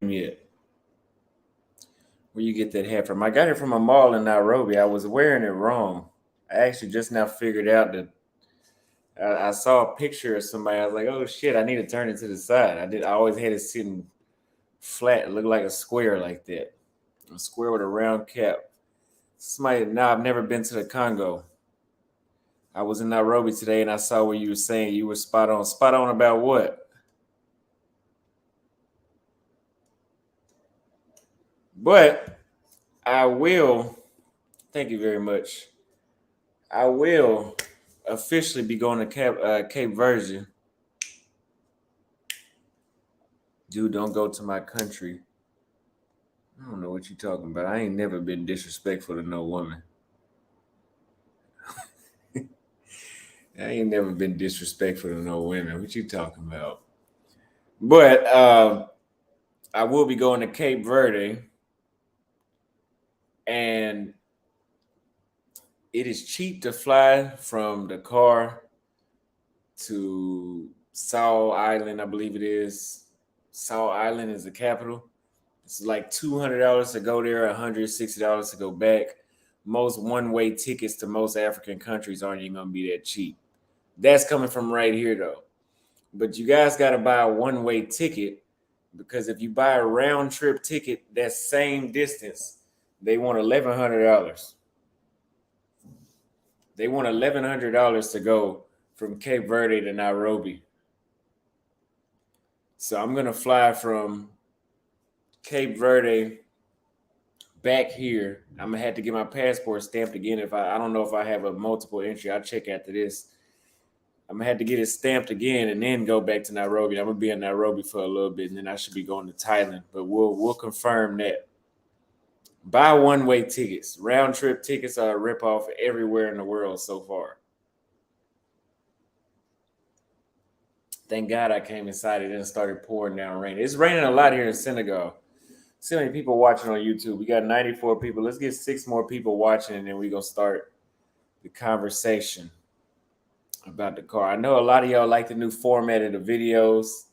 yet. Where you get that hat from? I got it from a mall in Nairobi. I was wearing it wrong. I actually just now figured out that I saw a picture of somebody. I was like, "Oh shit! I need to turn it to the side." I did. I always had it sitting flat. It looked like a square like that, a square with a round cap. Somebody. Now I've never been to the Congo. I was in Nairobi today, and I saw what you were saying. You were spot on. Spot on about what? But I will. Thank you very much. I will officially be going to Cape Verde. Dude, don't go to my country. I don't know what you're talking about. I ain't never been disrespectful to no woman. I ain't never been disrespectful to no women. What you talking about? But I will be going to Cape Verde, and it is cheap to fly from Dakar to Saul Island, I believe it is. Saul Island is the capital. It's like $200 to go there, $160 to go back. Most one-way tickets to most African countries aren't even gonna be that cheap. That's coming from right here though. But you guys gotta buy a one-way ticket because if you buy a round trip ticket, that same distance, they want $1,100. They want $1,100 to go from Cape Verde to Nairobi. So I'm gonna fly from Cape Verde back here. I'm gonna have to get my passport stamped again. If I don't know if I have a multiple entry. I'll check after this. I'm gonna have to get it stamped again and then go back to Nairobi. I'm gonna be in Nairobi for a little bit, and then I should be going to Thailand. But we'll confirm that. Buy one way tickets. Round trip tickets are a rip off everywhere in the world so far. Thank God I came inside it and started pouring down rain. It's raining a lot here in Senegal. See how many people watching on YouTube. We got 94 people. Let's get 6 more people watching, and then we're gonna start the conversation about the car. I know a lot of y'all like the new format of the videos.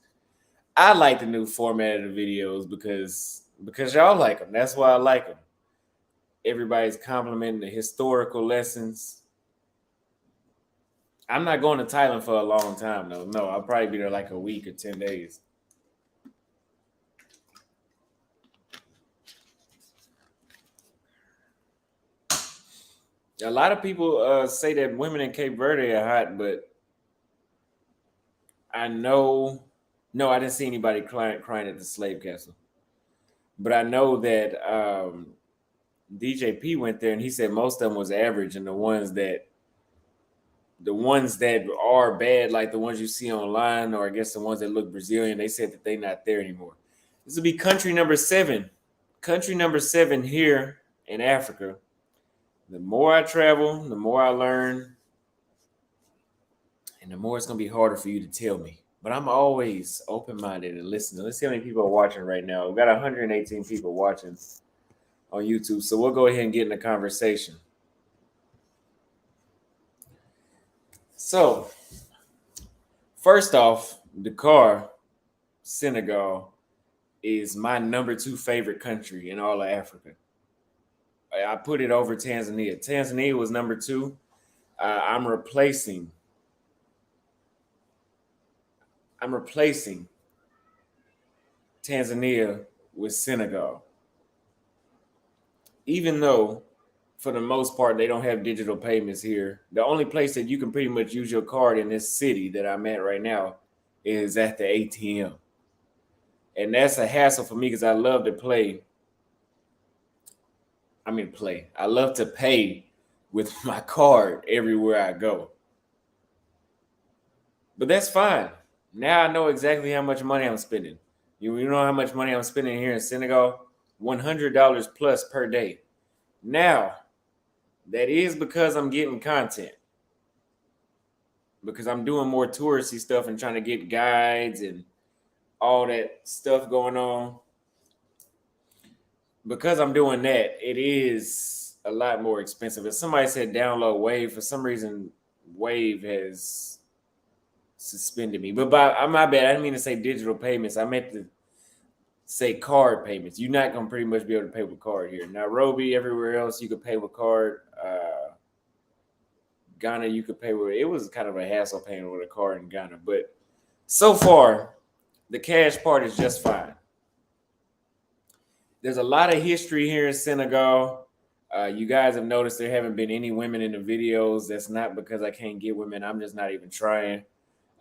I like the new format of the videos because y'all like them. That's why I like them. Everybody's complimenting the historical lessons. I'm not going to Thailand for a long time though. No, I'll probably be there like a week or 10 days. A lot of people say that women in Cape Verde are hot, but I know, no, I didn't see anybody crying at the slave castle. But I know that DJP went there and he said most of them was average, and the ones that are bad, like the ones you see online, or I guess the ones that look Brazilian, they said that they not there anymore. This will be country number 7. Country number 7 here in Africa. The more I travel, the more I learn, and the more it's gonna be harder for you to tell me. But I'm always open-minded and listening. Let's see how many people are watching right now. We've got 118 people watching on YouTube, so we'll go ahead and get in the conversation. So, first off, Dakar, Senegal, is my number 2 favorite country in all of Africa. I put it over Tanzania. Tanzania was number 2. I'm replacing. I'm replacing Tanzania with Senegal. Even though, for the most part, they don't have digital payments here. The only place that you can pretty much use your card in this city that I'm at right now is at the ATM. And that's a hassle for me because I love to play. I love to pay with my card everywhere I go. But that's fine. Now I know exactly how much money I'm spending. You know how much money I'm spending here in Senegal? $100 plus per day. Now, that is because I'm getting content. Because I'm doing more touristy stuff and trying to get guides and all that stuff going on. Because I'm doing that, it is a lot more expensive. If somebody said download Wave, for some reason, Wave has suspended me. But my bad. I didn't mean to say digital payments. I meant say card payments. You're not gonna pretty much be able to pay with card here. Nairobi, everywhere else, you could pay with card. Ghana, you could pay with. It was kind of a hassle paying with a card in Ghana, but so far, the cash part is just fine. There's a lot of history here in Senegal. You guys have noticed there haven't been any women in the videos. That's not because I can't get women. I'm just not even trying.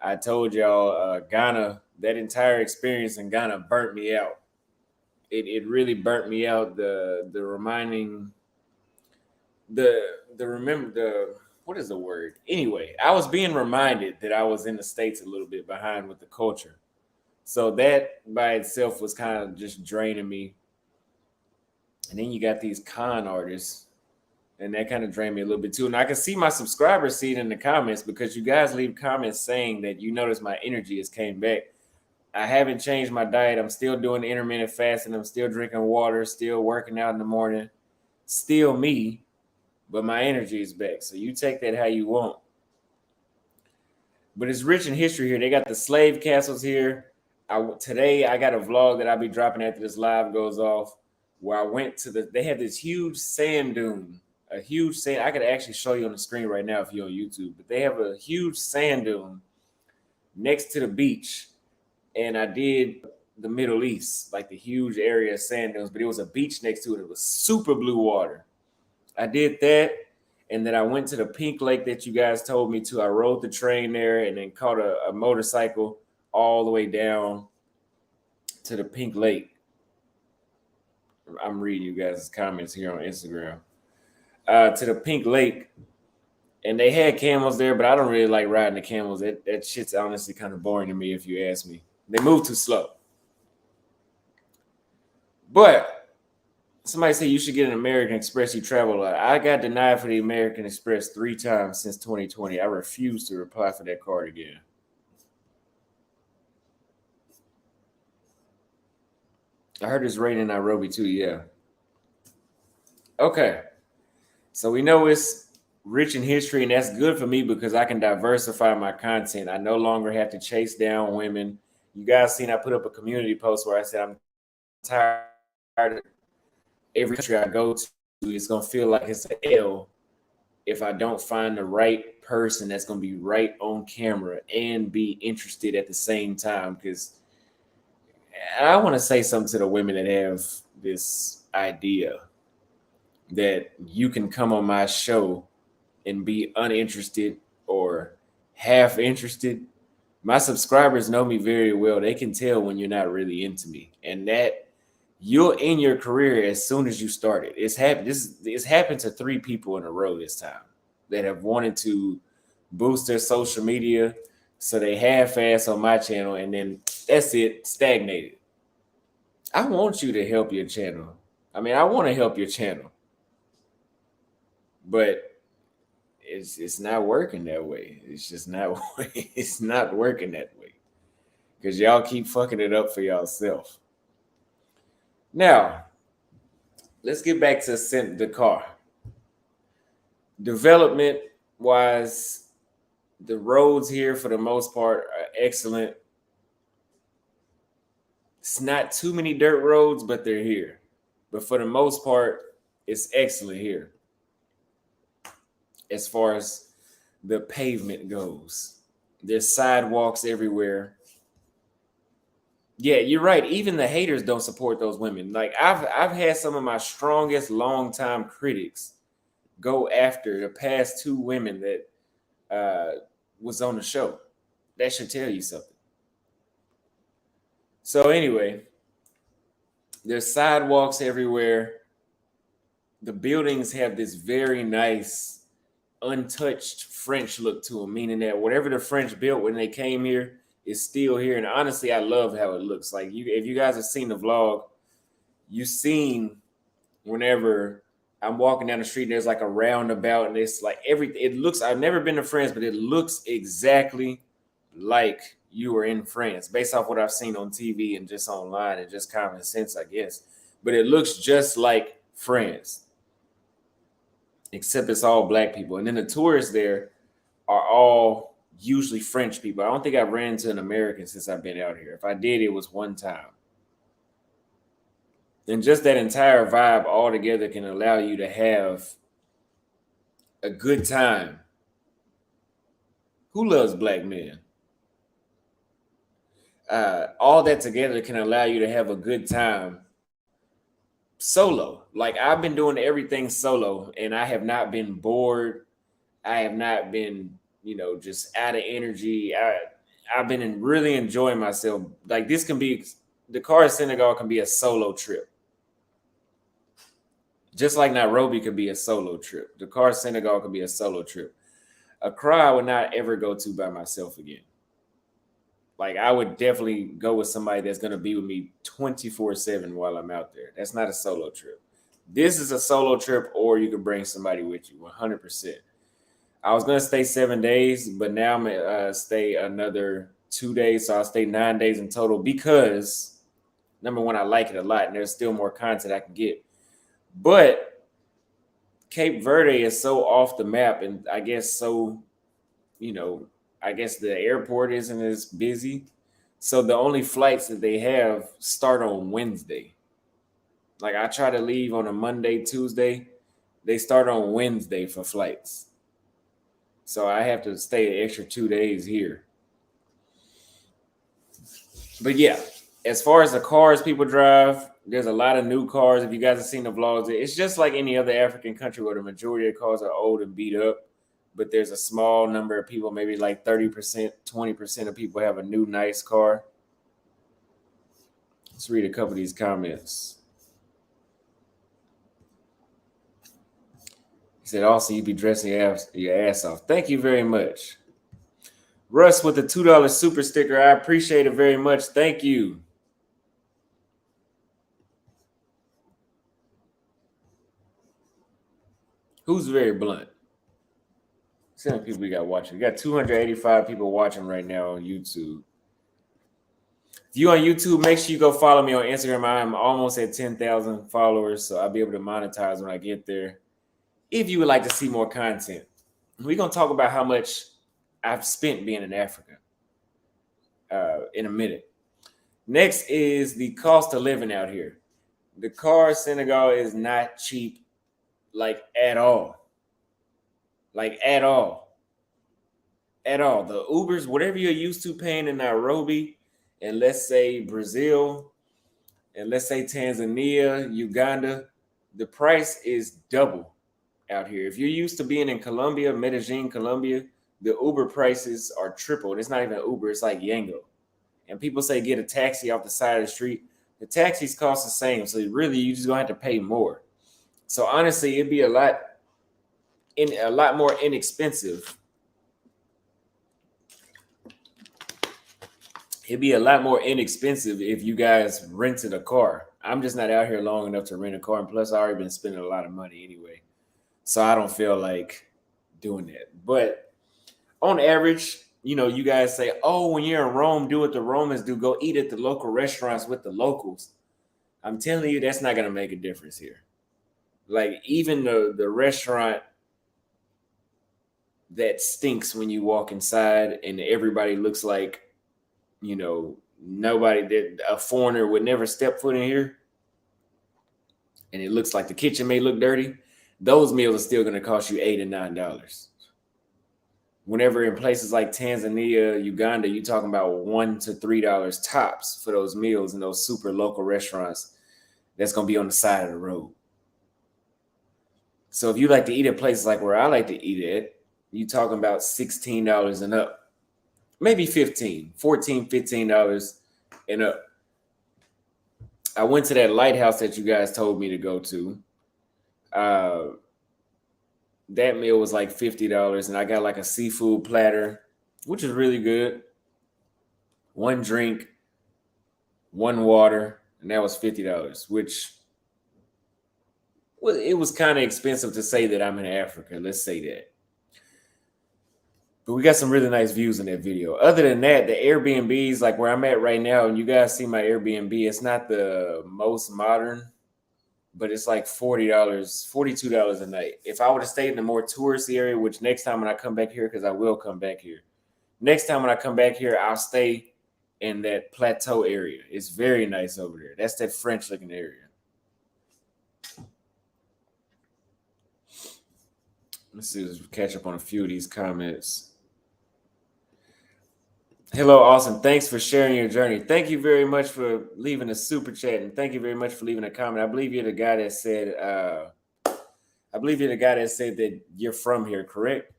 I told y'all, Ghana, that entire experience in Ghana burnt me out. It really burnt me out. The reminding the remember the what is the word? Anyway, I was being reminded that I was in the States a little bit behind with the culture. So that by itself was kind of just draining me. And then you got these con artists, and that kind of drained me a little bit too. And I can see my subscribers see it in the comments because you guys leave comments saying that you notice my energy has came back. I haven't changed my diet. I'm still doing intermittent fasting. I'm still drinking water, still working out in the morning, still me, but my energy is back. So you take that how you want. But it's rich in history here. They got the slave castles here. Today I got a vlog that I'll be dropping after this live goes off, where I went to they have this huge sand dune, a huge sand. I could actually show you on the screen right now if you're on YouTube, but they have a huge sand dune next to the beach. And I did the Middle East, like the huge area of sand dunes, but it was a beach next to it. It was super blue water. I did that. And then I went to the pink lake that you guys told me to. I rode the train there and then caught a motorcycle all the way down to the pink lake. I'm reading you guys' comments here on Instagram. To the pink lake. And they had camels there, but I don't really like riding the camels. That shit's honestly kind of boring to me if you ask me. They move too slow. But somebody said you should get an American Express. You travel a lot. I got denied for the American Express 3 times since 2020. I refuse to apply for that card again. I heard it's raining in Nairobi too, yeah. Okay. So we know it's rich in history, and that's good for me because I can diversify my content. I no longer have to chase down women. You guys seen I put up a community post where I said I'm tired of every country I go to. It's gonna feel like it's an L if I don't find the right person that's gonna be right on camera and be interested at the same time. Because I want to say something to the women that have this idea that you can come on my show and be uninterested or half interested. My subscribers know me very well. They can tell when you're not really into me, and that you'll end your career as soon as you start it. It's happened. It's happened to 3 people in a row this time that have wanted to boost their social media, so they half-ass on my channel, and then that's it, stagnated. I want you to help your channel. I mean, I want to help your channel, but it's not working that way. It's just not. It's not working that way because y'all keep fucking it up for yourself. Now, let's get back to Dakar. Development wise, the roads here for the most part are excellent. It's not too many dirt roads, but they're here. But for the most part, it's excellent here as far as the pavement goes. There's sidewalks everywhere. Yeah, you're right. Even the haters don't support those women. Like I've had some of my strongest longtime critics go after the past 2 women that was on the show. That should tell you something. So anyway, there's sidewalks everywhere. The buildings have this very nice, untouched French look to them, meaning that whatever the French built when they came here is still here. And honestly, I love how it looks. Like if you guys have seen the vlog, you've seen whenever I'm walking down the street, and there's like a roundabout, and it's like everything. It looks. I've never been to France, but it looks exactly like you were in France, based off what I've seen on TV and just online and just common sense, I guess. But it looks just like France, except it's all black people, and then the tourists there are all usually French people. I don't think I've ran into an American since I've been out here. If I did, it was one time. And just that entire vibe all together can allow you to have a good time. Who loves black men? All that together can allow you to have a good time solo. Like I've been doing everything solo and I have not been bored. I have not been, just out of energy. I've been really enjoying myself. Like this can be Dakar, Senegal can be a solo trip. Just like Nairobi could be a solo trip. Dakar, Senegal could be a solo trip. Accra I would not ever go to by myself again. Like I would definitely go with somebody that's going to be with me 24/7 while I'm out there. That's not a solo trip. This is a solo trip, or you can bring somebody with you 100%. I was going to stay 7 days, but now I'm going to stay another 2 days. So I'll stay 9 days in total because, number one, I like it a lot and there's still more content I can get. But Cape Verde is so off the map, and I guess so, I guess the airport isn't as busy. So the only flights that they have start on Wednesday. Like I try to leave on a Monday, Tuesday. They start on Wednesday for flights. So I have to stay an extra 2 days here. But yeah, as far as the cars people drive, there's a lot of new cars. If you guys have seen the vlogs, it's just like any other African country where the majority of cars are old and beat up. But there's a small number of people, maybe like 30%, 20% of people have a new nice car. Let's read a couple of these comments. He said, also, you be dressing your ass off. Thank you very much. Russ with the $2 super sticker. I appreciate it very much. Thank you. Who's very blunt? See how many people we got watching. We got 285 people watching right now on YouTube. If you on YouTube, make sure you go follow me on Instagram. I'm almost at 10,000 followers, so I'll be able to monetize when I get there. If you would like to see more content, we're going to talk about how much I've spent being in Africa in a minute. Next is the cost of living out here. Dakar, Senegal is not cheap, like at all. Like at all. At all. The Ubers, whatever you're used to paying in Nairobi, and let's say Brazil, and let's say Tanzania, Uganda, the price is double out here. If you're used to being in Colombia, Medellin, Colombia, the Uber prices are triple. And it's not even Uber, it's like Yango. And people say get a taxi off the side of the street. The taxis cost the same. So really you just gonna have to pay more. So honestly, it'd be a lot more inexpensive. It'd be a lot more inexpensive if you guys rented a car. I'm just not out here long enough to rent a car. And plus I already been spending a lot of money anyway. So I don't feel like doing that. But on average, you guys say, oh, when you're in Rome, do what the Romans do. Go eat at the local restaurants with the locals. I'm telling you, that's not going to make a difference here. Like even the restaurant that stinks when you walk inside and everybody looks like, nobody that a foreigner would never step foot in here. And it looks like the kitchen may look dirty. Those meals are still going to cost you $8 and $9. Whenever in places like Tanzania, Uganda, you're talking about $1 to $3 tops for those meals in those super local restaurants that's going to be on the side of the road. So if you like to eat at places like where I like to eat at, you're talking about $16 and up. Maybe $15, $14, $15 and up. I went to that lighthouse that you guys told me to go to. That meal was like $50, and I got like a seafood platter, which is really good. One drink, one water, and that was $50, which it was kind of expensive to say that I'm in Africa. Let's say that. But we got some really nice views in that video. Other than that, the Airbnbs, like where I'm at right now, and you guys see my Airbnb, it's not the most modern, but it's like $40, $42 a night. If I would have stayed in a more touristy area, which next time when I come back here, because I will come back here. Next time when I come back here, I'll stay in that plateau area. It's very nice over there. That's that French looking area. Let's see, let's catch up on a few of these comments. Hello, Austin. Thanks for sharing your journey. Thank you very much for leaving a super chat, and thank you very much for leaving a comment. I believe you're the guy that said, that you're from here, correct?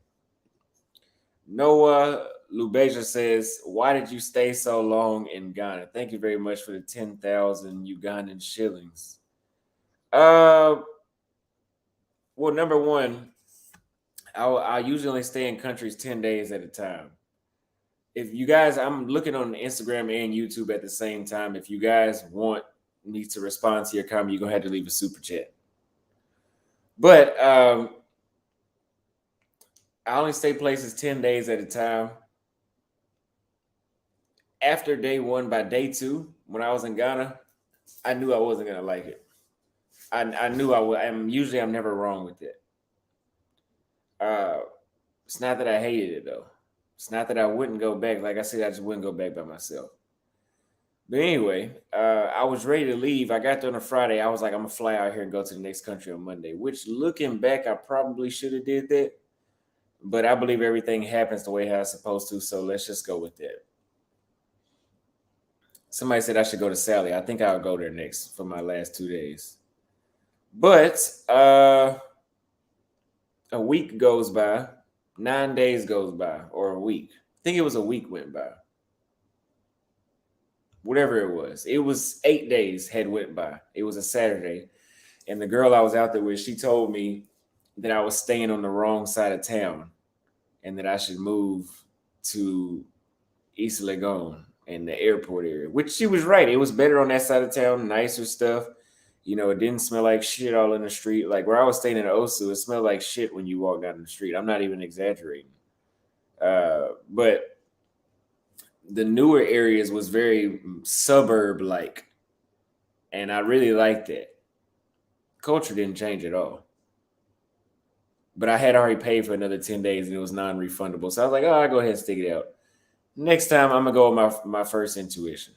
Noah Lubeja says, "Why did you stay so long in Ghana?" Thank you very much for the 10,000 Ugandan shillings. Well, number one, I usually only stay in countries 10 days at a time. If you guys, I'm looking on Instagram and YouTube at the same time. If you guys want me to respond to your comment, you're gonna have to leave a super chat. But I only stay places 10 days at a time. After day one, by day two, when I was in Ghana, I knew I wasn't gonna like it. I knew I would. I'm never wrong with it. It's not that I hated it though. It's not that I wouldn't go back. Like I said, I just wouldn't go back by myself. But anyway, I was ready to leave. I got there on a Friday. I was like, I'm gonna fly out here and go to the next country on Monday. Which, looking back, I probably should have did that. But I believe everything happens the way how it's supposed to. So let's just go with that. Somebody said I should go to Sally. I think I'll go there next for my last 2 days. But a week goes by, 9 days goes by, or a week. I think it was a week went by. Whatever it was. It was 8 days had went by. It was a Saturday. And the girl I was out there with, she told me that I was staying on the wrong side of town and that I should move to East Legon in the airport area, which she was right. It was better on that side of town, nicer stuff. You know, it didn't smell like shit all in the street. Like where I was staying in Osu, it smelled like shit when you walk down the street. I'm not even exaggerating. But the newer areas was very suburb like, and I really liked it. Culture didn't change at all. But I had already paid for another 10 days and it was non-refundable. So I was like, oh, I'll go ahead and stick it out. Next time I'm gonna go with my first intuition.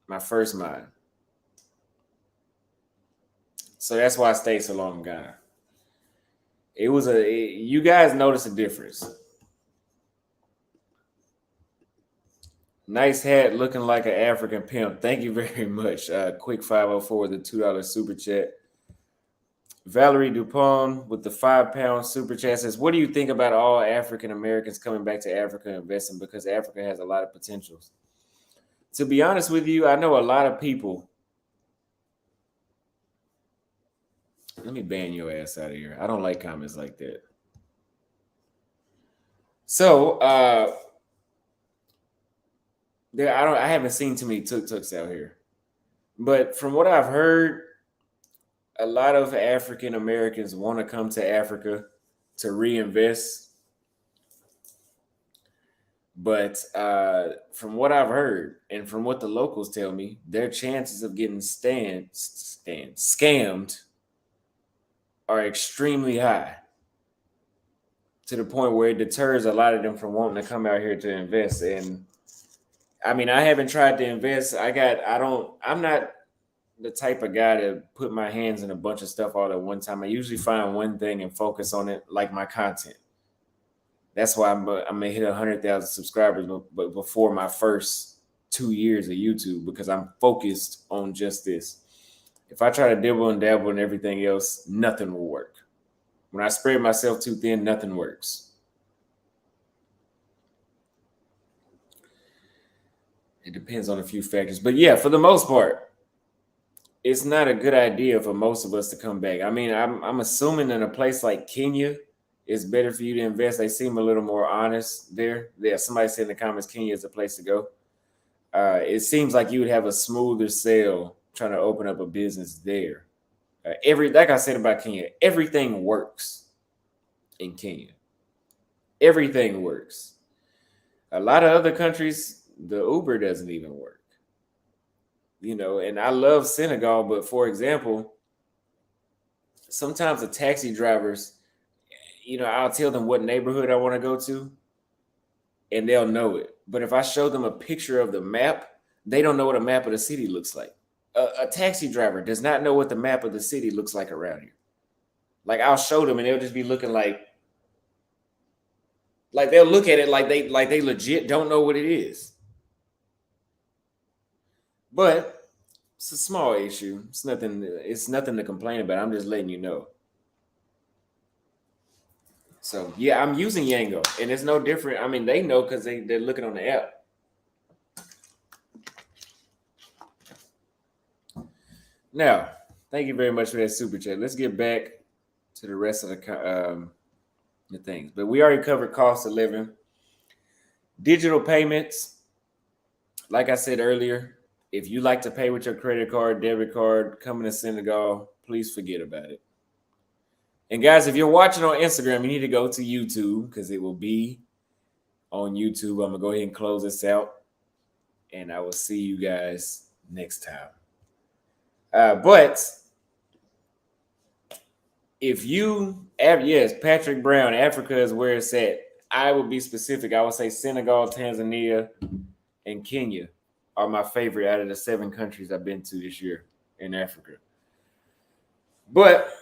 My first mind. So that's why I stayed so long in Ghana. You guys notice a difference. Nice hat, looking like an African pimp. Thank you very much. Quick 504 with the $2 super chat. Valerie Dupont with the £5 super chat says, "What do you think about all African Americans coming back to Africa and investing because Africa has a lot of potentials?" To be honest with you, I know a lot of people. Let me ban your ass out of here. I don't like comments like that. So, I haven't seen too many tuk-tuks out here. But from what I've heard, a lot of African Americans want to come to Africa to reinvest. But from what I've heard and from what the locals tell me, their chances of getting scammed are extremely high, to the point where it deters a lot of them from wanting to come out here to invest. And I mean, I haven't tried to invest. I'm not the type of guy to put my hands in a bunch of stuff all at one time. I usually find one thing and focus on it, like my content. That's why I'm gonna hit 100,000 subscribers, but before my first 2 years of YouTube, because I'm focused on just this. If I try to dibble and dabble and everything else, nothing will work. When I spread myself too thin, nothing works. It depends on a few factors, but yeah, for the most part, it's not a good idea for most of us to come back. I mean, I'm assuming in a place like Kenya, it's better for you to invest. They seem a little more honest there. Yeah, somebody said in the comments, Kenya is a place to go. It seems like you would have a smoother sale trying to open up a business there. Like I said about Kenya, everything works in Kenya. Everything works. A lot of other countries, the Uber doesn't even work. You know, and I love Senegal, but for example, sometimes the taxi drivers, you know, I'll tell them what neighborhood I want to go to, and they'll know it. But if I show them a picture of the map, they don't know what a map of the city looks like. A taxi driver does not know what the map of the city looks like around here. Like I'll show them and they'll just be looking like they'll look at it like they legit don't know what it is. But it's a small issue. It's nothing. It's nothing to complain about. I'm just letting you know. So yeah, I'm using Yango, and it's no different. I mean, they know because they're looking on the app. Now, thank you very much for that super chat. Let's get back to the rest of the things. But we already covered cost of living, digital payments. Like I said earlier, if you like to pay with your credit card, debit card, coming to Senegal, please forget about it. And guys, if you're watching on Instagram, you need to go to YouTube because it will be on YouTube. I'm gonna go ahead and close this out, and I will see you guys next time. But if you, yes, Patrick Brown, Africa is where it's at. I would be specific. I would say Senegal, Tanzania, and Kenya are my favorite out of the 7 countries I've been to this year in Africa. But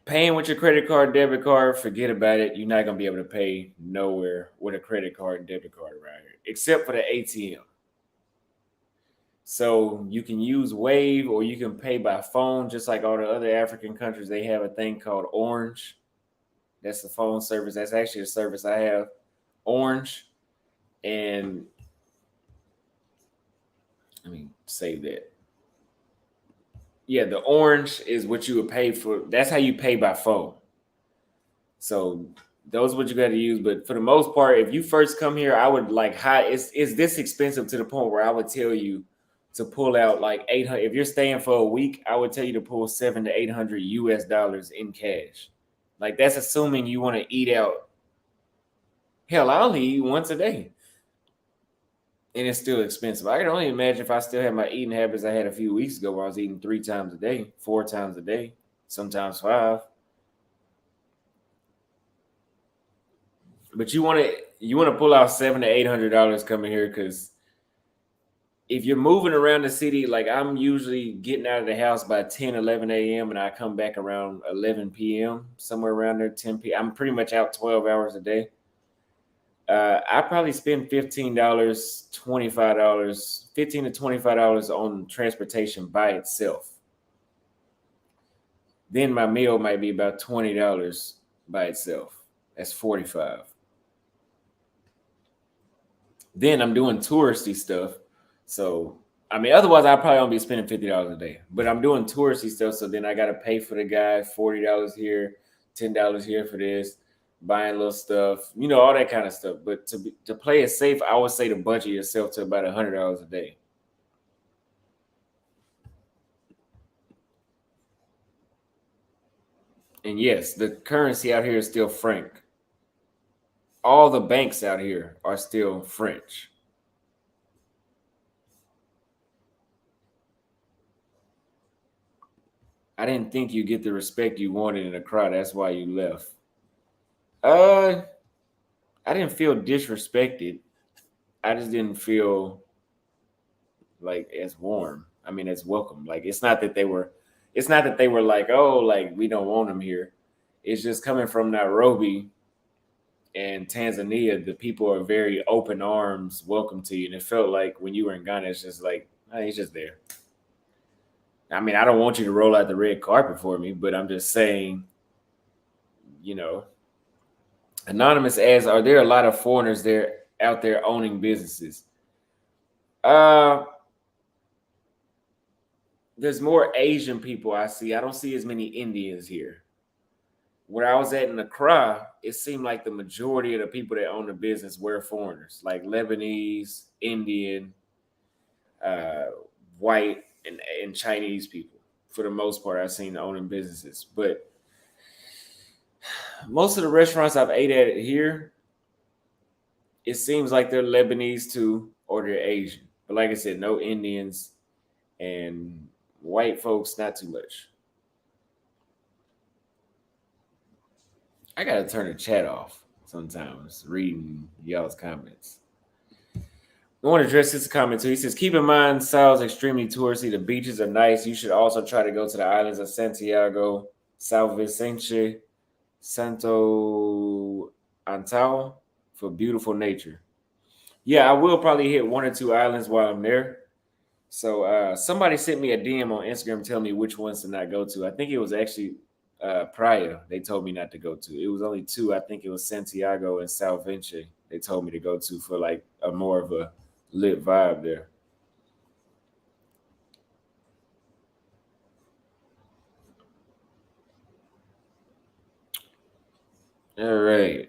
paying with your credit card, debit card, forget about it. You're not gonna be able to pay nowhere with a credit card and debit card around here, except for the ATM. So you can use Wave or you can pay by phone, just like all the other African countries. They have a thing called Orange. That's the phone service. That's actually a service I have, Orange. And let me save that. Yeah, the Orange is what you would pay for. That's how you pay by phone. So those are what you got to use. But for the most part, if you first come here, I would like it's this expensive to the point where I would tell you to pull out like 800. If you're staying for a week, I would tell you to pull 700 to 800 US dollars in cash. Like that's assuming you want to eat out. Hell, I only eat once a day. And it's still expensive. I can only imagine if I still had my eating habits I had a few weeks ago where I was eating 3 times a day, 4 times a day, sometimes 5. But you want to pull out $700 to $800 coming here because if you're moving around the city, like I'm usually getting out of the house by 10, 11 a.m. and I come back around 11 p.m., somewhere around there, 10 p.m. I'm pretty much out 12 hours a day. I probably spend $15, $25, $15 to $25 on transportation by itself. Then my meal might be about $20 by itself. That's 45. Then I'm doing touristy stuff. So I mean, otherwise I probably only be spending $50 a day. But I'm doing touristy stuff, so then I gotta pay for the guy, $40 here, $10 here for this, buying little stuff, all that kind of stuff. But to play it safe, I would say to budget yourself to about $100 a day. And yes, the currency out here is still franc. All the banks out here are still French. I didn't think you get the respect you wanted in the crowd. That's why you left. Uh, I didn't feel disrespected. I just didn't feel like as warm. I mean, as welcome. Like it's not that they were like, oh, like we don't want them here. It's just coming from Nairobi and Tanzania, the people are very open arms, welcome to you. And it felt like when you were in Ghana, it's just like, hey, he's just there. I mean, I don't want you to roll out the red carpet for me, but I'm just saying, you know, Anonymous asks, are there a lot of foreigners there out there owning businesses? Uh there's more Asian people I see. I don't see as many Indians here. Where I was at in Accra, it seemed like the majority of the people that own the business were foreigners, like Lebanese, Indian, uh, white, and Chinese people. For the most part, I've seen owning businesses. But most of the restaurants I've ate at here, it seems like they're Lebanese too, or they're Asian. But like I said, no Indians and white folks, not too much. I gotta turn the chat off sometimes, reading y'all's comments. I want to address this comment too. He says, keep in mind, Sal's extremely touristy. The beaches are nice. You should also try to go to the islands of Santiago, Sao Vicente, Santo Antao for beautiful nature. Yeah, I will probably hit one or two islands while I'm there. So somebody sent me a DM on Instagram telling me which ones to not go to. I think it was actually Praia. They told me not to go to. It was only two. I think it was Santiago and Sao Vicente. They told me to go to for like a more of a lit vibe there. All right.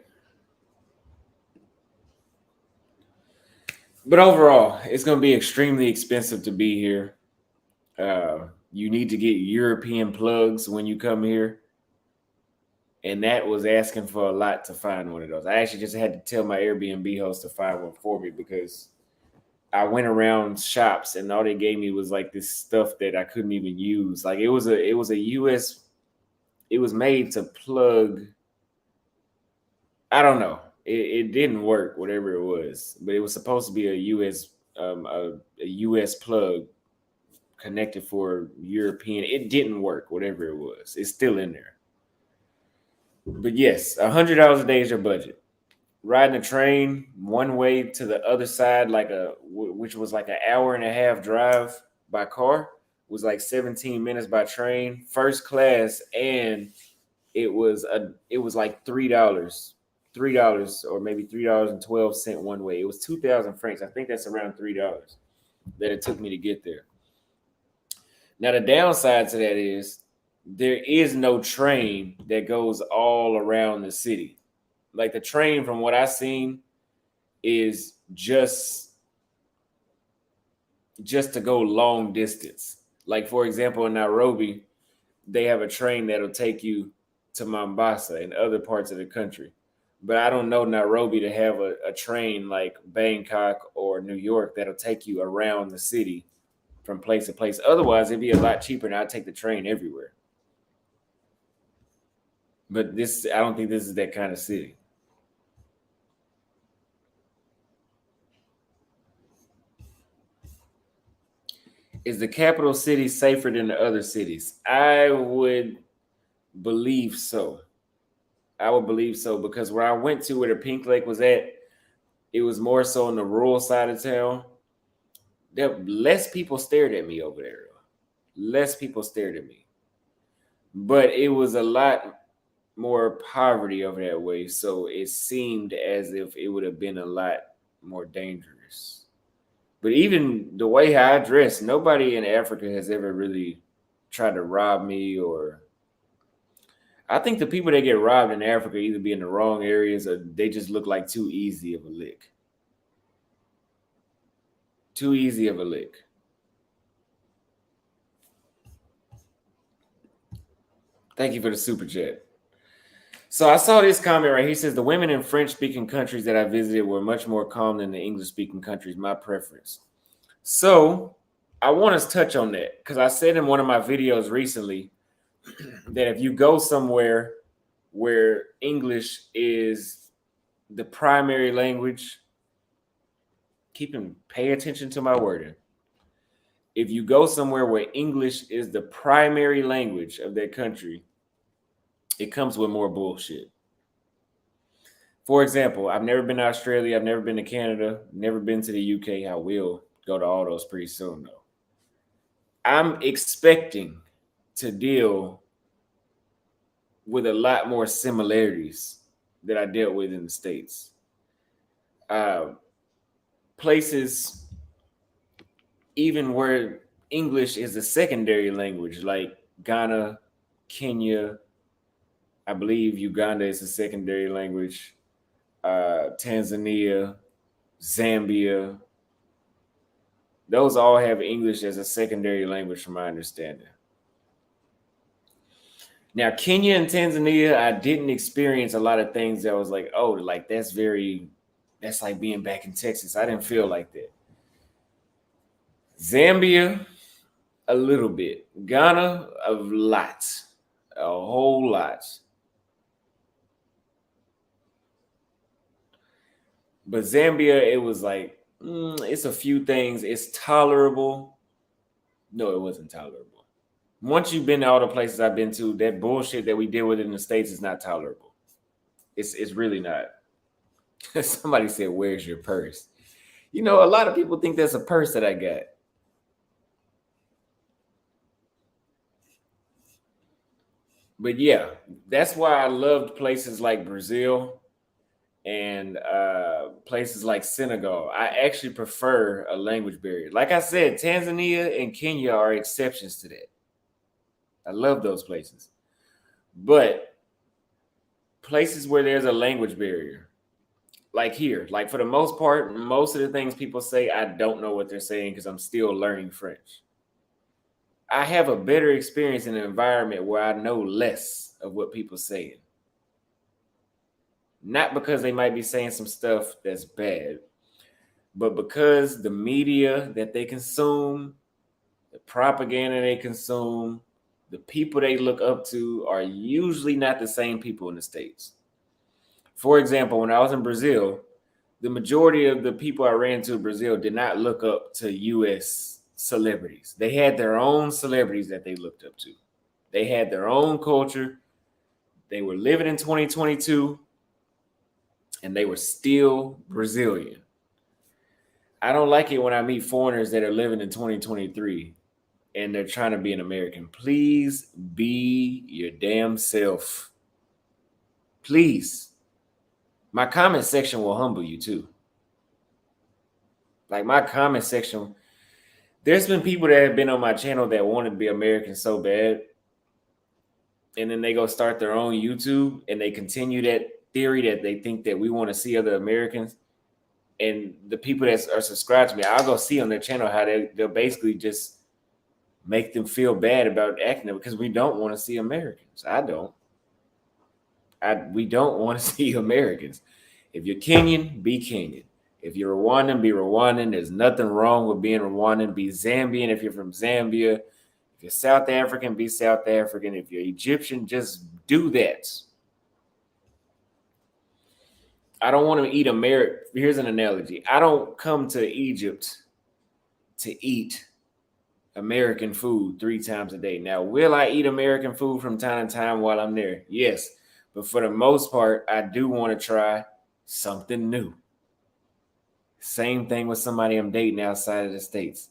But overall, it's going to be extremely expensive to be here. You need to get European plugs when you come here. And that was asking for a lot to find one of those. I actually just had to tell my Airbnb host to find one for me because I went around shops and all they gave me was like this stuff that I couldn't even use. Like it was a US, it was made to plug. I don't know. It didn't work, whatever it was, but it was supposed to be a US plug connected for European. It didn't work, whatever it was. It's still in there. But yes, $100 a day is your budget. Riding a train one way to the other side, which was like an hour and a half drive by car, was like 17 minutes by train, first class, and it was like $3 or maybe $3.12 one way. It was 2,000 francs. I think that's around $3 that it took me to get there. Now the downside to that is there is no train that goes all around the city. Like the train, from what I've seen, is just to go long distance. Like for example, in Nairobi, they have a train that'll take you to Mombasa and other parts of the country. But I don't know Nairobi to have a train like Bangkok or New York that'll take you around the city from place to place. Otherwise, it'd be a lot cheaper and I'd take the train everywhere. But I don't think this is that kind of city. Is the capital city safer than the other cities? I would believe so. I would believe so because where I went to, where the Pink Lake was at, it was more so on the rural side of town. Less people stared at me over there. Less people stared at me, but it was a lot more poverty over that way. So it seemed as if it would have been a lot more dangerous. But even the way I dress, nobody in Africa has ever really tried to rob me. Or I think the people that get robbed in Africa either be in the wrong areas or they just look like too easy of a lick. Too easy of a lick. Thank you for the super chat. So I saw this comment right here. He says the women in French speaking countries that I visited were much more calm than the English speaking countries. My preference. So I want to touch on that because I said in one of my videos recently that if you go somewhere where English is the primary language, pay attention to my wording. If you go somewhere where English is the primary language of that country, it comes with more bullshit. For example, I've never been to Australia, I've never been to Canada, never been to the UK. I will go to all those pretty soon though. I'm expecting to deal with a lot more similarities that I dealt with in the States. Uh, Places even where English is a secondary language, like Ghana, Kenya, I believe Uganda is a secondary language, Tanzania, Zambia. Those all have English as a secondary language, from my understanding. Now, Kenya and Tanzania, I didn't experience a lot of things that was like, oh, like that's like being back in Texas. I didn't feel like that. Zambia, a little bit. Ghana, a lot, a whole lot. But Zambia, it was like It's a few things. It's tolerable. No, it wasn't tolerable. Once you've been to all the places I've been to, that bullshit that we deal with in the States is not tolerable. It's really not. Somebody said, "Where's your purse?" You know, a lot of people think that's a purse that I got. But yeah, that's why I loved places like Brazil and places like Senegal. I actually prefer a language barrier. Like I said, Tanzania and Kenya are exceptions to that. I love those places. But places where there's a language barrier, like here, like for the most part, most of the things people say, I don't know what they're saying because I'm still learning French. I have a better experience in an environment where I know less of what people saying. Not because they might be saying some stuff that's bad, but because the media that they consume, the propaganda they consume, the people they look up to are usually not the same people in the States. For example, when I was in Brazil, the majority of the people I ran into in Brazil did not look up to US celebrities. They had their own celebrities that they looked up to. They had their own culture. They were living in 2022 and they were still Brazilian. I don't like it when I meet foreigners that are living in 2023 and they're trying to be an American. Please be your damn self. Please. My comment section will humble you too. Like my comment section, there's been people that have been on my channel that wanted to be American so bad. And then they go start their own YouTube and they continue that theory that they think that we want to see other Americans. And the people that are subscribed to me, I'll go see on their channel how they'll basically just make them feel bad about acting because we don't want to see Americans. I don't. We don't want to see Americans. If you're Kenyan, be Kenyan. If you're Rwandan, be Rwandan. There's nothing wrong with being Rwandan. Be Zambian if you're from Zambia. If you're South African, be South African. If you're Egyptian, just do that. I don't want to eat American. Here's an analogy. I don't come to Egypt to eat American food 3 times a day. Now, will I eat American food from time to time while I'm there? Yes. But for the most part, I do want to try something new. Same thing with somebody I'm dating outside of the States.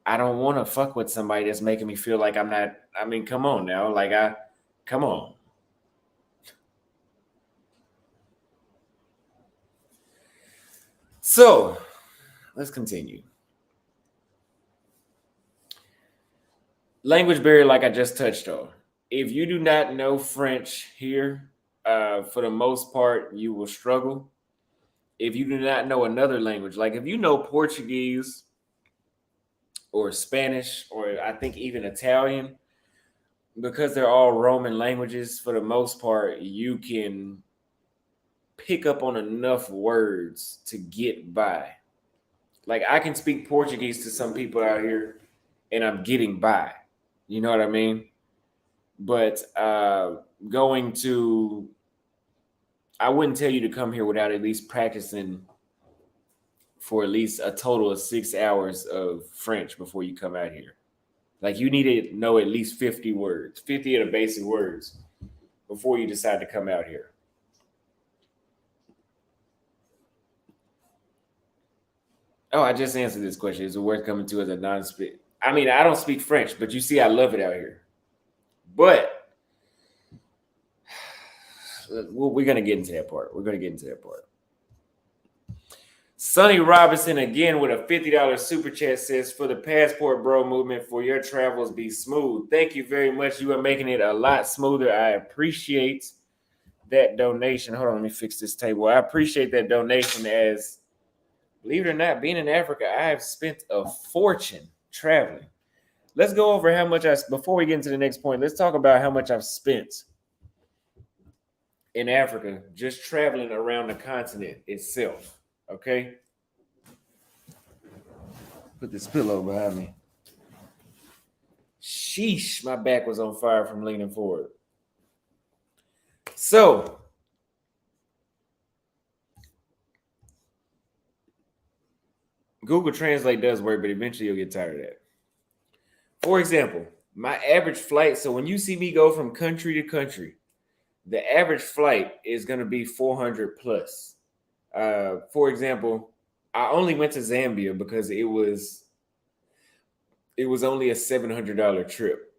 I don't want to fuck with somebody that's making me feel like I'm not. I mean, come on now. Come on. So, let's continue. Language barrier, like I just touched on. If you do not know French here, for the most part, you will struggle. If you do not know another language, like if you know Portuguese or Spanish, or I think even Italian, because they're all Roman languages, for the most part, you can pick up on enough words to get by. Like I can speak Portuguese to some people out here and I'm getting by. You know what I mean? But going to, I wouldn't tell you to come here without at least practicing for at least a total of 6 hours of French before you come out here. Like you need to know at least 50 words, 50 of the basic words before you decide to come out here. Oh, I just answered this question. Is it worth coming to as a non-speak? I mean, I don't speak French, but you see, I love it out here. But we're going to get into that part. We're going to get into that part. Sonny Robinson again with a $50 super chat says, for the passport bro movement, for your travels be smooth. Thank you very much. You are making it a lot smoother. I appreciate that donation. Hold on, let me fix this table. I appreciate that donation as, believe it or not, being in Africa, I have spent a fortune traveling. Let's go over how much before we get into the next point, let's talk about how much I've spent in Africa just traveling around the continent itself. Okay? Put this pillow behind me. Sheesh, my back was on fire from leaning forward. So, Google Translate does work, but eventually you'll get tired of that. For example, my average flight. So when you see me go from country to country, the average flight is going to be 400 plus. For example, I only went to Zambia because it was only a $700 trip.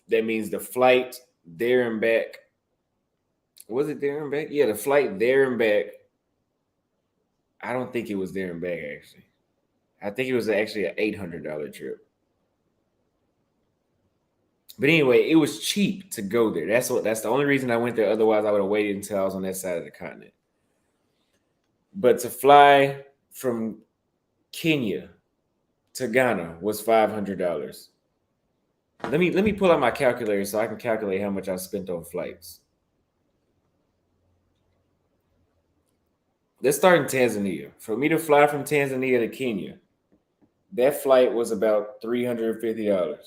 That means the flight there and back. Was it there and back? Yeah, the flight there and back. I don't think it was there and back actually. I think it was actually an $800 trip. But anyway, it was cheap to go there. That's the only reason I went there. Otherwise, I would have waited until I was on that side of the continent. But to fly from Kenya to Ghana was $500. Let me pull out my calculator so I can calculate how much I spent on flights. Let's start in Tanzania. For me to fly from Tanzania to Kenya, that flight was about $350.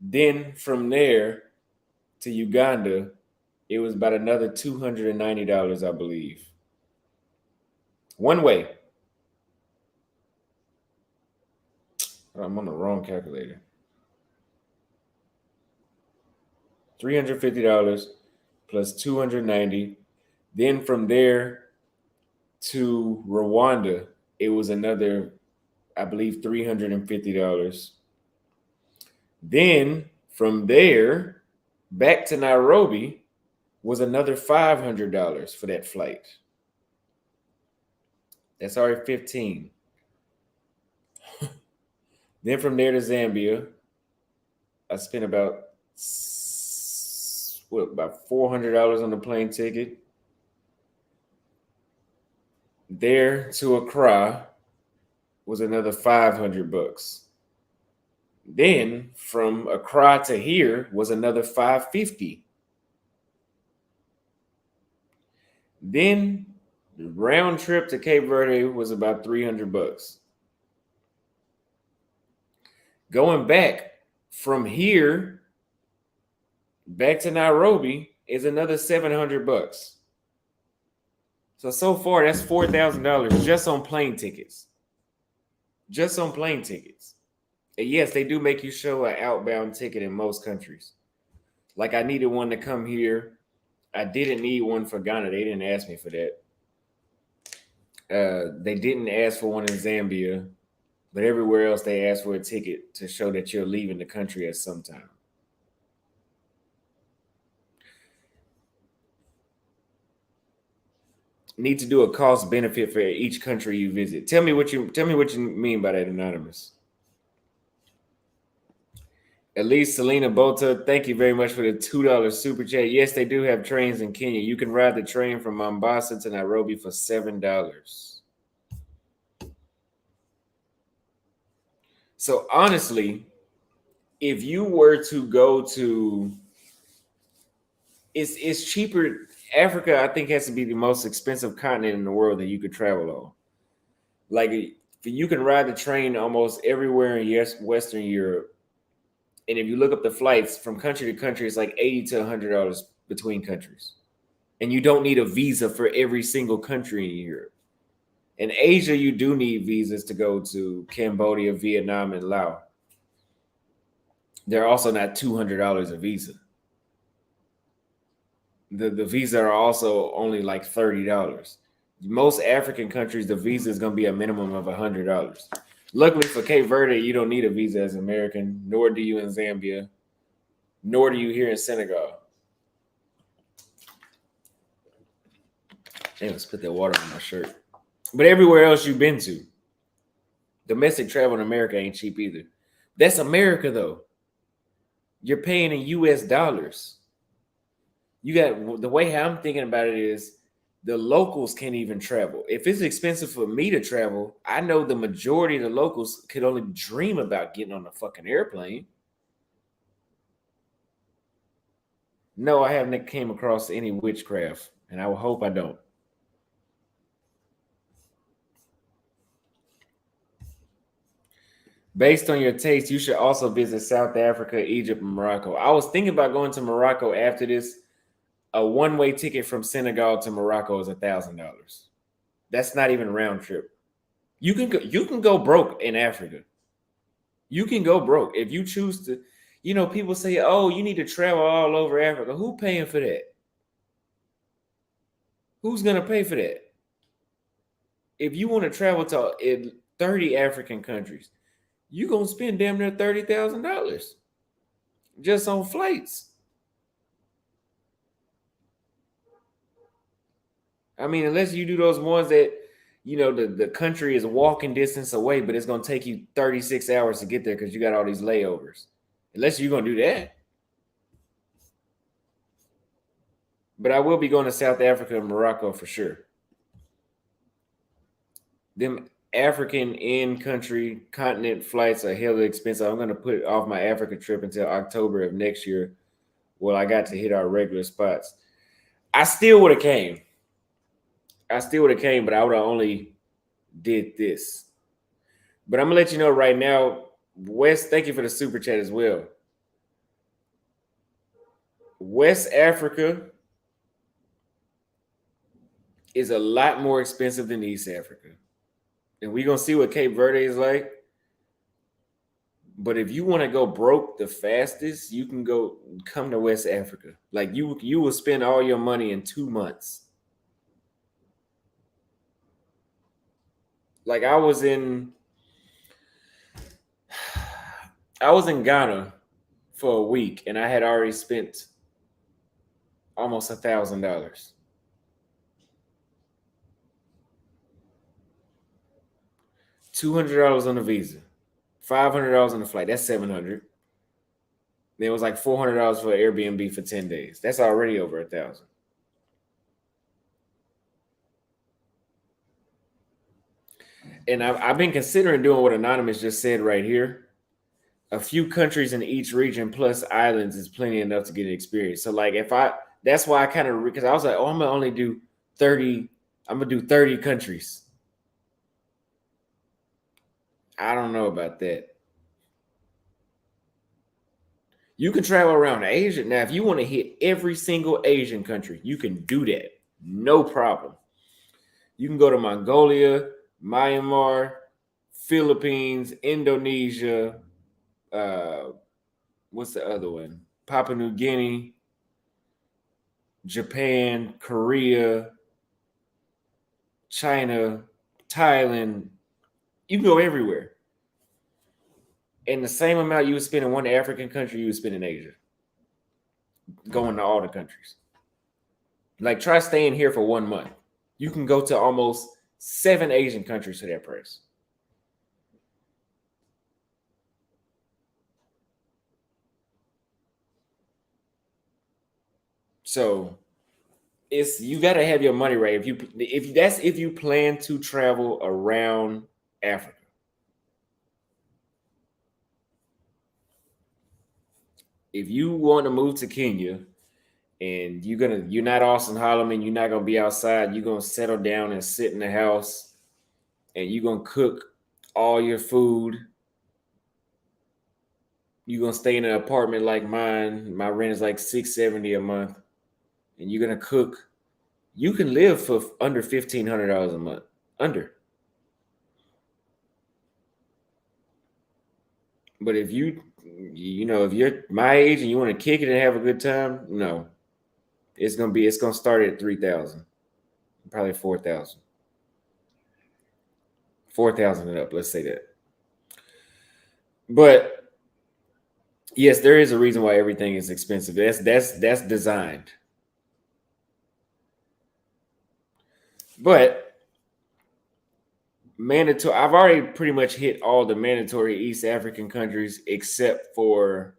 Then from there to Uganda, it was about another $290, I believe. One way. I'm on the wrong calculator. $350 plus $290. Then from there to Rwanda, it was another, I believe, $350. Then from there back to Nairobi was another $500 for that flight. That's already 15. Then from there to Zambia, I spent about $400 on the plane ticket. There to Accra was another $500. Then from Accra to here was another $550. Then the round trip to Cape Verde was about $300. Going back from here back to Nairobi is another $700. So far that's $4,000 just on plane tickets. Just on plane tickets. And yes, they do make you show an outbound ticket in most countries. Like I needed one to come here. I didn't need one for Ghana. They didn't ask me for that. They didn't ask for one in Zambia, but everywhere else they asked for a ticket to show that you're leaving the country at some time. Need to do a cost benefit for each country you visit. Tell me what you mean by that, Anonymous. At least Selena Bota, thank you very much for the $2 super chat. Yes, they do have trains in Kenya. You can ride the train from Mombasa to Nairobi for $7. So honestly, if you were to go to, it's cheaper. Africa, I think, has to be the most expensive continent in the world that you could travel on. Like you can ride the train almost everywhere in Western Europe. And if you look up the flights from country to country, it's like $80 to $100 between countries. And you don't need a visa for every single country in Europe. In Asia, you do need visas to go to Cambodia, Vietnam, and Laos. They're also not $200 a visa. The visa are also only like $30. Most African countries, the visa is going to be a minimum of $100. Luckily for Cape Verde, you don't need a visa as American, nor do you in Zambia, nor do you here in Senegal. Hey, let's put that water on my shirt. But everywhere else you've been to, domestic travel in America ain't cheap either. That's America, though. You're paying in US dollars. You got the way how I'm thinking about it is the locals can't even travel. If it's expensive for me to travel, I know the majority of the locals could only dream about getting on a fucking airplane. No, I haven't came across any witchcraft, and I hope I don't. Based on your taste, you should also visit South Africa, Egypt, and Morocco. I was thinking about going to Morocco after this. A one-way ticket from Senegal to Morocco is $1,000. That's not even round trip. You can go broke in Africa. You can go broke if you choose to. People say, "Oh, you need to travel all over Africa." Who paying for that? Who's gonna pay for that? If you want to travel to 30 African countries, you gonna spend damn near $30,000 just on flights. I mean, unless you do those ones that the country is walking distance away, but it's gonna take you 36 hours to get there because you got all these layovers. Unless you're gonna do that. But I will be going to South Africa and Morocco for sure. Them African in-country continent flights are hella expensive. I'm gonna put off my Africa trip until October of next year. Well, I got to hit our regular spots. I still would have came. But I would have only did this. But I'm gonna let you know right now, Wes. Thank you for the super chat as well. West Africa is a lot more expensive than East Africa, and we're gonna see what Cape Verde is like. But if you want to go broke the fastest, you can come to West Africa. Like you will spend all your money in 2 months. Like I was in Ghana for a week, and I had already spent almost $1,000. $200 on the visa, $500 on the flight. That's $700. Then it was like $400 for Airbnb for 10 days. That's already over $1,000. And I've been considering doing what Anonymous just said right here. A few countries in each region plus islands is plenty enough to get an experience. So like that's why I kind of, because I was like, oh, I'm gonna only do 30. I'm gonna do 30 countries. I don't know about that. You can travel around Asia. Now, if you want to hit every single Asian country, you can do that. No problem. You can go to Mongolia, Myanmar, Philippines, Indonesia, what's the other one? Papua New Guinea, Japan, Korea, China, Thailand. You can go everywhere. And the same amount you would spend in one African country, you would spend in Asia. Going to all the countries. Like try staying here for 1 month. You can go to almost 7 Asian countries for that price. So you got to have your money right. If you plan to travel around Africa. If you want to move to Kenya and you're not Auston Holleman, you're not gonna be outside, you're gonna settle down and sit in the house and you're gonna cook all your food. You're gonna stay in an apartment like mine. My rent is like $670 a month, and you're gonna cook. You can live for under $1,500 a month. Under. But if if you're my age and you want to kick it and have a good time, no, it's gonna start at 3,000, probably 4,000, 4,000 and up. Let's say that. But yes, there is a reason why everything is expensive. That's designed. But mandatory. I've already pretty much hit all the mandatory East African countries except for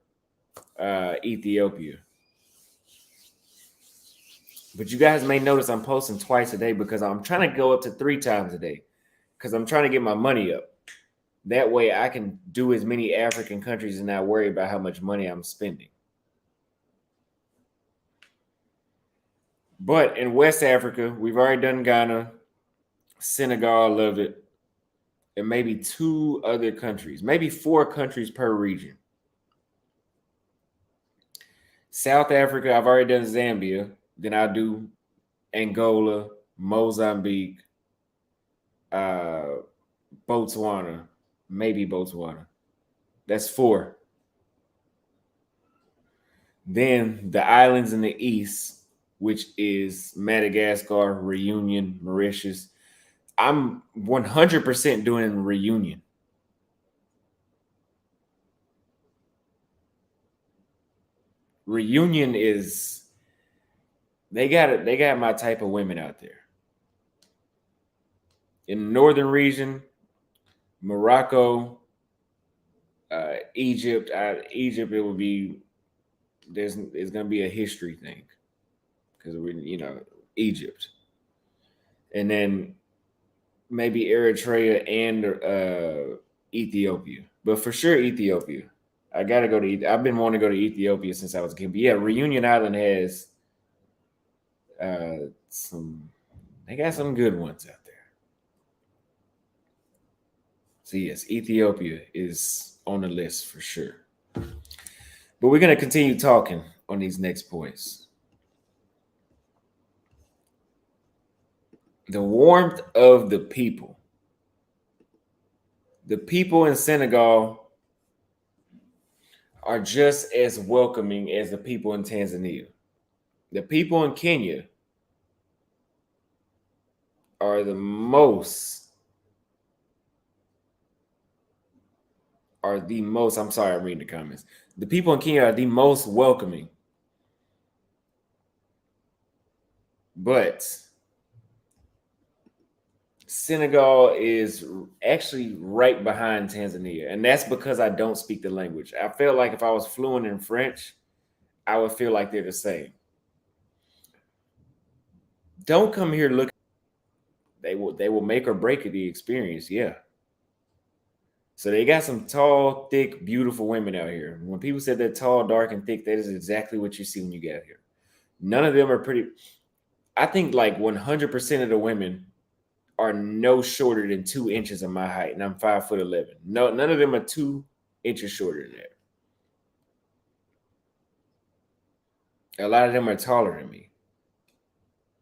Ethiopia. But you guys may notice I'm posting twice a day because I'm trying to go up to 3 times a day because I'm trying to get my money up. That way I can do as many African countries and not worry about how much money I'm spending. But in West Africa, we've already done Ghana, Senegal, loved it, and maybe 2 other countries, maybe 4 countries per region. South Africa, I've already done Zambia. Then I'll do Angola, Mozambique, Botswana, maybe Botswana. That's four. Then the islands in the east, which is Madagascar, Reunion, Mauritius. I'm 100% doing Reunion. Reunion is they got it. They got my type of women out there. In the northern region, Morocco, Egypt. Egypt, it would be there's it's gonna be a history thing because we Egypt, and then maybe Eritrea and Ethiopia, but for sure Ethiopia. I gotta go to. I've been wanting to go to Ethiopia since I was a kid. But yeah, Reunion Island has some. They got some good ones out there. So yes, Ethiopia is on the list for sure. But we're gonna continue talking on these next points. The warmth of the people. The people in Senegal are just as welcoming as the people in Tanzania. The people in Kenya are the most I'm sorry, I'm reading the comments. The people in Kenya are the most welcoming. But Senegal is actually right behind Tanzania. And that's because I don't speak the language. I feel like if I was fluent in French, I would feel like they're the same. Don't come here looking. They will make or break the experience. Yeah. So they got some tall, thick, beautiful women out here. When people said they're tall, dark, and thick, that is exactly what you see when you get here. None of them are pretty. I think like 100% of the women are no shorter than 2 inches of my height, and I'm 5'11". No, none of them are 2 inches shorter than that. A lot of them are taller than me.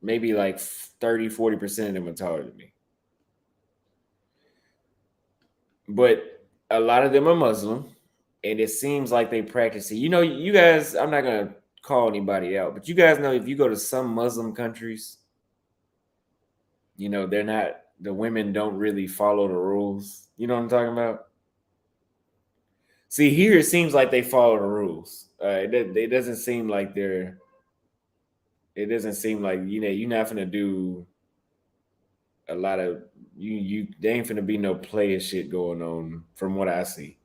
Maybe like 30, 40% of them are taller than me. But a lot of them are Muslim, and it seems like they practice it. You guys, I'm not going to call anybody out, but you guys know if you go to some Muslim countries, they're not, the women don't really follow the rules. You know what I'm talking about? See, here it seems like they follow the rules. It doesn't seem like they're. It doesn't seem like you're not gonna do a lot of you. There ain't gonna be no player shit going on from what I see.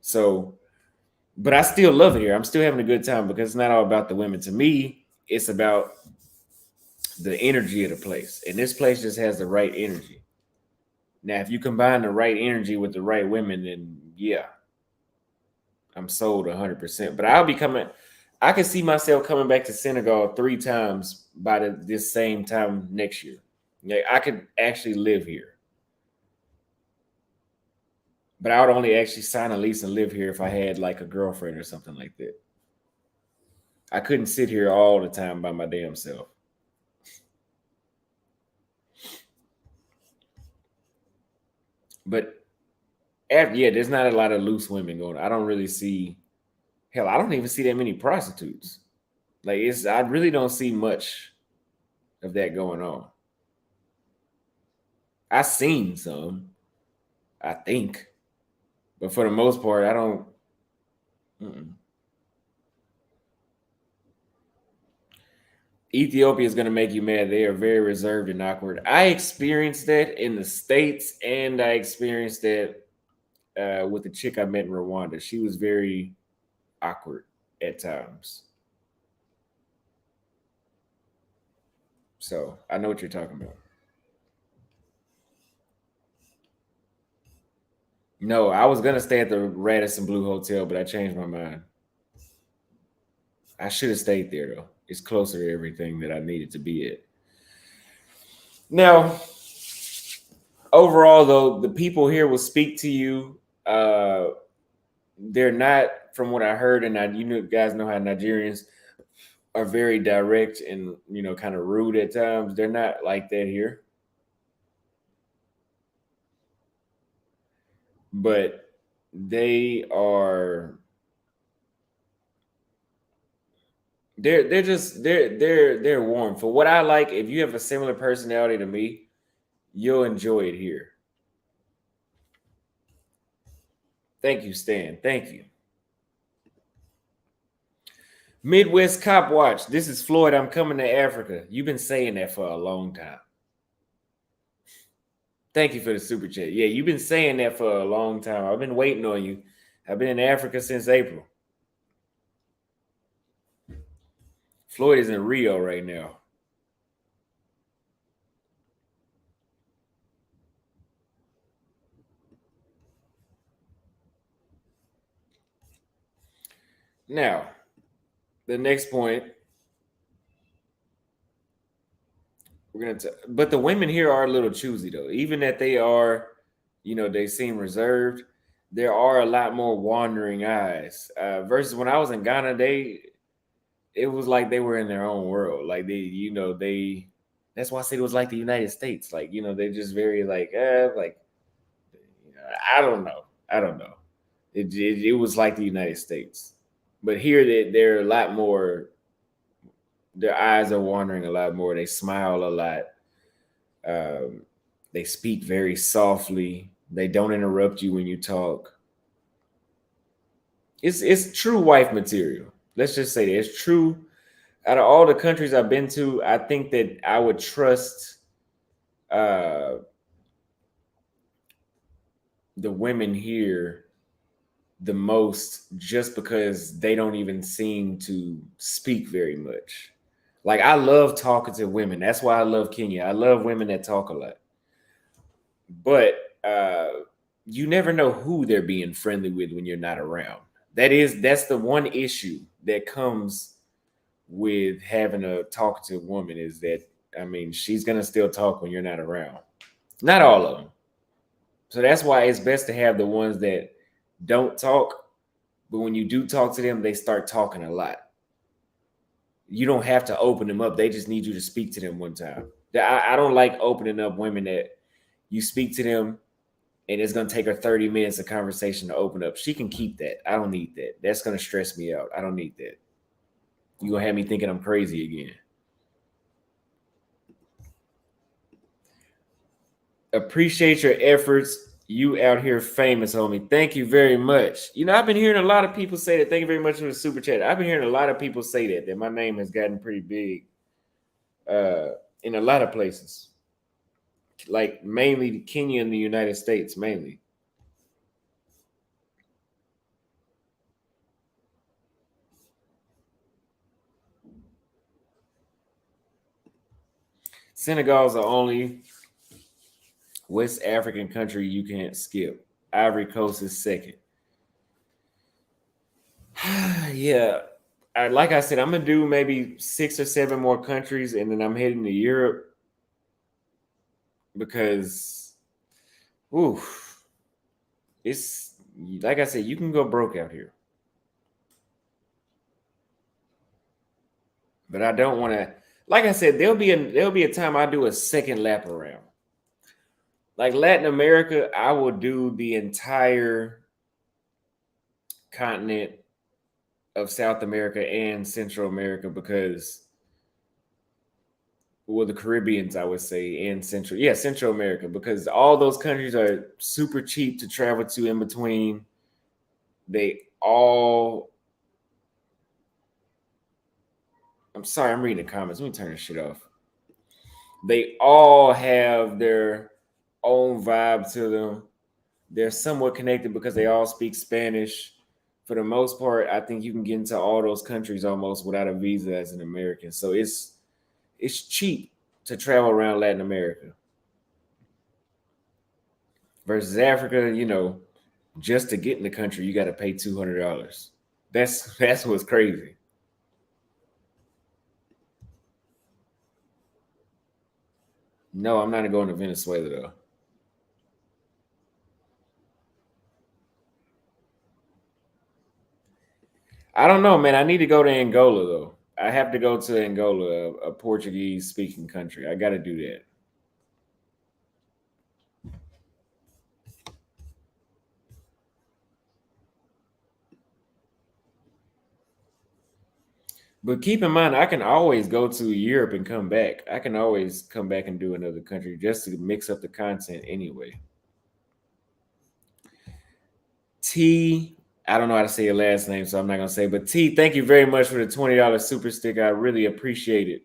So, but I still love it here. I'm still having a good time because it's not all about the women. To me, it's about the energy of the place, and this place just has the right energy. Now, if you combine the right energy with the right women, then yeah, I'm sold 100%. But I'll be coming. I can see myself coming back to Senegal 3 times by this same time next year. Yeah, I could actually live here, but I would only actually sign a lease and live here if I had like a girlfriend or something like that. I couldn't sit here all the time by my damn self. But yeah, there's not a lot of loose women going. I don't really see. Hell, I don't even see that many prostitutes. Like I really don't see much of that going on. I seen some, I think, but for the most part, I don't. Mm-mm. Ethiopia is going to make you mad. They are very reserved and awkward. I experienced that in the States, and I experienced that with the chick I met in Rwanda. She was very awkward at times. So I know what you're talking about. No, I was going to stay at the Radisson Blue Hotel, but I changed my mind. I should have stayed there, though. It's closer to everything that I needed to be at. Now, overall, though, the people here will speak to you. They're not, from what I heard, and guys know how Nigerians are very direct and kind of rude at times. They're not like that here. but they are they're warm. For what I like, if you have a similar personality to me, you'll enjoy it here. Thank you, Stan. Thank you. Midwest Cop Watch. This is Floyd. I'm coming to Africa. You've been saying that for a long time. Thank you for the super chat. Yeah, you've been saying that for a long time. I've been waiting on you. I've been in Africa since April. Floyd is in Rio right now. Now, the next point but the women here are a little choosy though. Even that they are, they seem reserved. There are a lot more wandering eyes. Versus when I was in Ghana, it was like they were in their own world. Like they. That's why I said it was like the United States. Like they're just very like I don't know. I don't know. It was like the United States, but here they're a lot more. Their eyes are wandering a lot more. They smile a lot. Um, they speak very softly. They don't interrupt you when you talk. It's true wife material. Let's just say that it's true. Out of all the countries I've been to, I think that I would trust uh, the women here the most, just because they don't even seem to speak very much. Like I love talking to women. That's why I love Kenya. I love women that talk a lot. But you never know who they're being friendly with when you're not around. That's the one issue that comes with having a talkative woman, is that she's gonna still talk when you're not around. Not all of them. So that's why it's best to have the ones that don't talk, but when you do talk to them, they start talking a lot. You don't have to open them up. They just need you to speak to them one time. I don't like opening up women that you speak to them and it's going to take her 30 minutes of conversation to open up. She can keep that. I don't need that. That's going to stress me out. I don't need that. You're going to have me thinking I'm crazy again. Appreciate your efforts. You out here famous, homie. Thank you very much. I've been hearing a lot of people say that. Thank you very much for the super chat. I've been hearing a lot of people say that my name has gotten pretty big in a lot of places. Like mainly Kenya and the United States, mainly. Senegal's the only West African country you can't skip. Ivory Coast is second. Yeah. Like I said, I'm gonna do maybe 6 or 7 more countries, and then I'm heading to Europe because, oof, it's like I said, you can go broke out here, but I don't want to. Like I said, there'll be a time I do a second lap around. Like Latin America, I will do the entire continent of South America and Central America, because the Caribbeans, I would say, and Central America, because all those countries are super cheap to travel to in between. They all I'm sorry, I'm reading the comments. Let me turn this shit off. They all have their own vibe to them. They're somewhat connected because they all speak Spanish. For the most part, I think you can get into all those countries almost without a visa as an American. So it's cheap to travel around Latin America. Versus Africa, just to get in the country, you got to pay $200. That's what's crazy. No, I'm not going to Venezuela though. I don't know, man. I need to go to Angola though. I have to go to Angola, a Portuguese speaking country. I got to do that. But keep in mind, I can always go to Europe and come back. I can always come back and do another country just to mix up the content anyway. T, I don't know how to say your last name, so I'm not gonna say. But T, thank you very much for the $20 super sticker. I really appreciate it.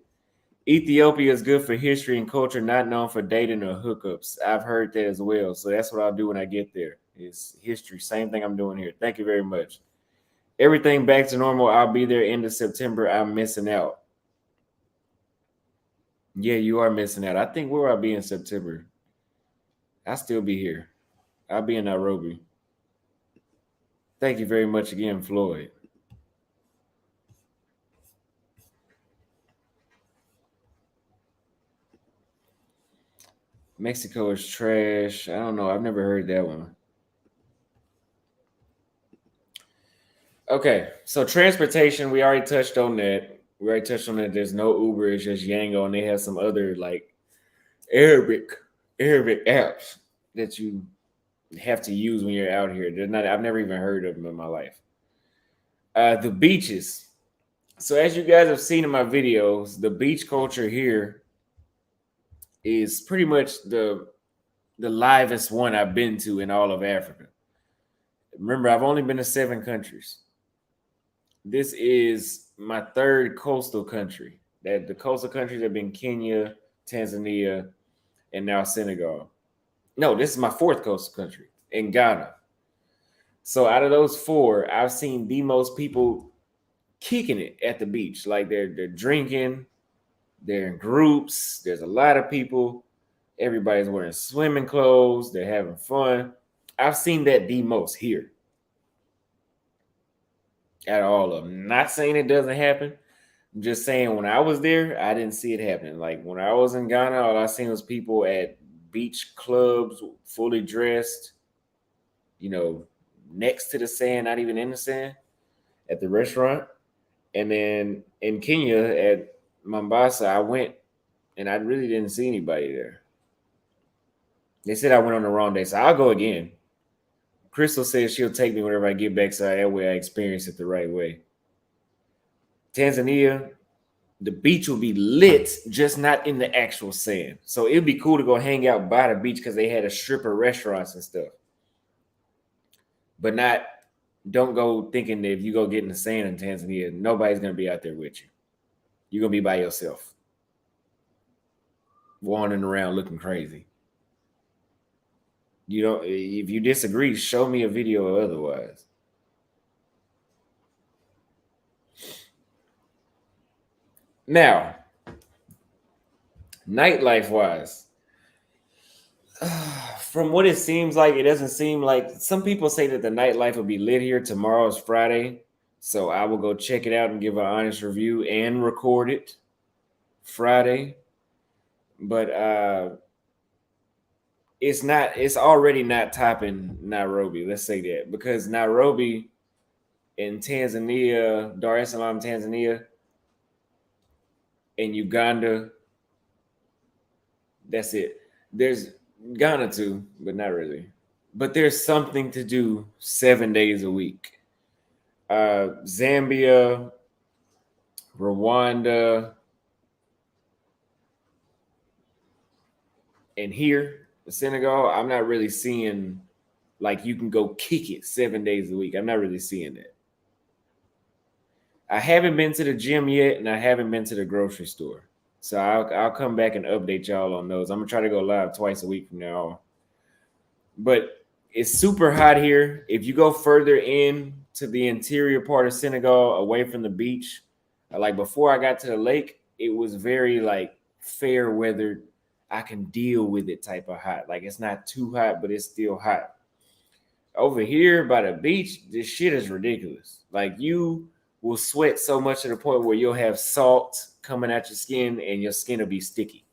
Ethiopia is good for history and culture, not known for dating or hookups. I've heard that as well. So that's what I'll do when I get there. Is history. Same thing I'm doing here. Thank you very much. Everything back to normal. I'll be there end of September. I'm missing out. Yeah, you are missing out. I think where I'll be in September. I'll still be here. I'll be in Nairobi. Thank you very much again, Floyd. Mexico is trash. I don't know. I've never heard that one. Okay, so transportation, we already touched on that. We already touched on that. There's no Uber, it's just Yango, and they have some other like Arabic Arabic apps that you have to use when you're out here. They're not. I've never even heard of them in my life. The beaches. So as you guys have seen in my videos, the beach culture here is pretty much the livest one I've been to in all of Africa. Remember, I've only been to 7 countries. This is my third coastal country. That the coastal countries have been Kenya, Tanzania, and now Senegal. No, this is my fourth coastal country in Ghana. So out of those four, I've seen the most people kicking it at the beach. Like they're drinking, they're in groups. There's a lot of people. Everybody's wearing swimming clothes. They're having fun. I've seen that the most here out of all of them. Not saying it doesn't happen. I'm just saying when I was there, I didn't see it happening. Like when I was in Ghana, all I seen was people at beach clubs, fully dressed, you know, next to the sand, not even in the sand, at the restaurant. And then in Kenya at Mombasa, I went and I really didn't see anybody there. They said I went on the wrong day, so I'll go again. Crystal says she'll take me whenever I get back, so that way I experience it the right way. Tanzania, the beach will be lit, just not in the actual sand. So it'd be cool to go hang out by the beach because they had a strip of restaurants and stuff. But not, don't go thinking that if you go get in the sand in Tanzania, nobody's gonna be out there with you. You're gonna be by yourself, wandering around looking crazy. You don't. If you disagree, show me a video or otherwise. Now, nightlife wise, from what it seems like, it doesn't seem like some people say that the nightlife will be lit here. Tomorrow is Friday, so I will go check it out and give an honest review and record it Friday. But it's not. It's already not topping Nairobi. Let's say that because Nairobi in Tanzania, Dar es Salaam, Tanzania, and Uganda. That's it. There's Ghana too, but not really. But there's something to do 7 days a week. Zambia, Rwanda, and here, Senegal, I'm not really seeing like you can go kick it 7 days a week. I'm not really seeing that. I haven't been to the gym yet, and I haven't been to the grocery store. So I'll come back and update y'all on those. I'm gonna try to go live twice a week from now on. But it's super hot here. If you go further in to the interior part of Senegal, away from the beach, like before I got to the lake, it was very like fair weather. I can deal with it type of hot. Like it's not too hot, but it's still hot. Over here by the beach, this shit is ridiculous. Like you will sweat so much to the point where you'll have salt coming out your skin and your skin will be sticky.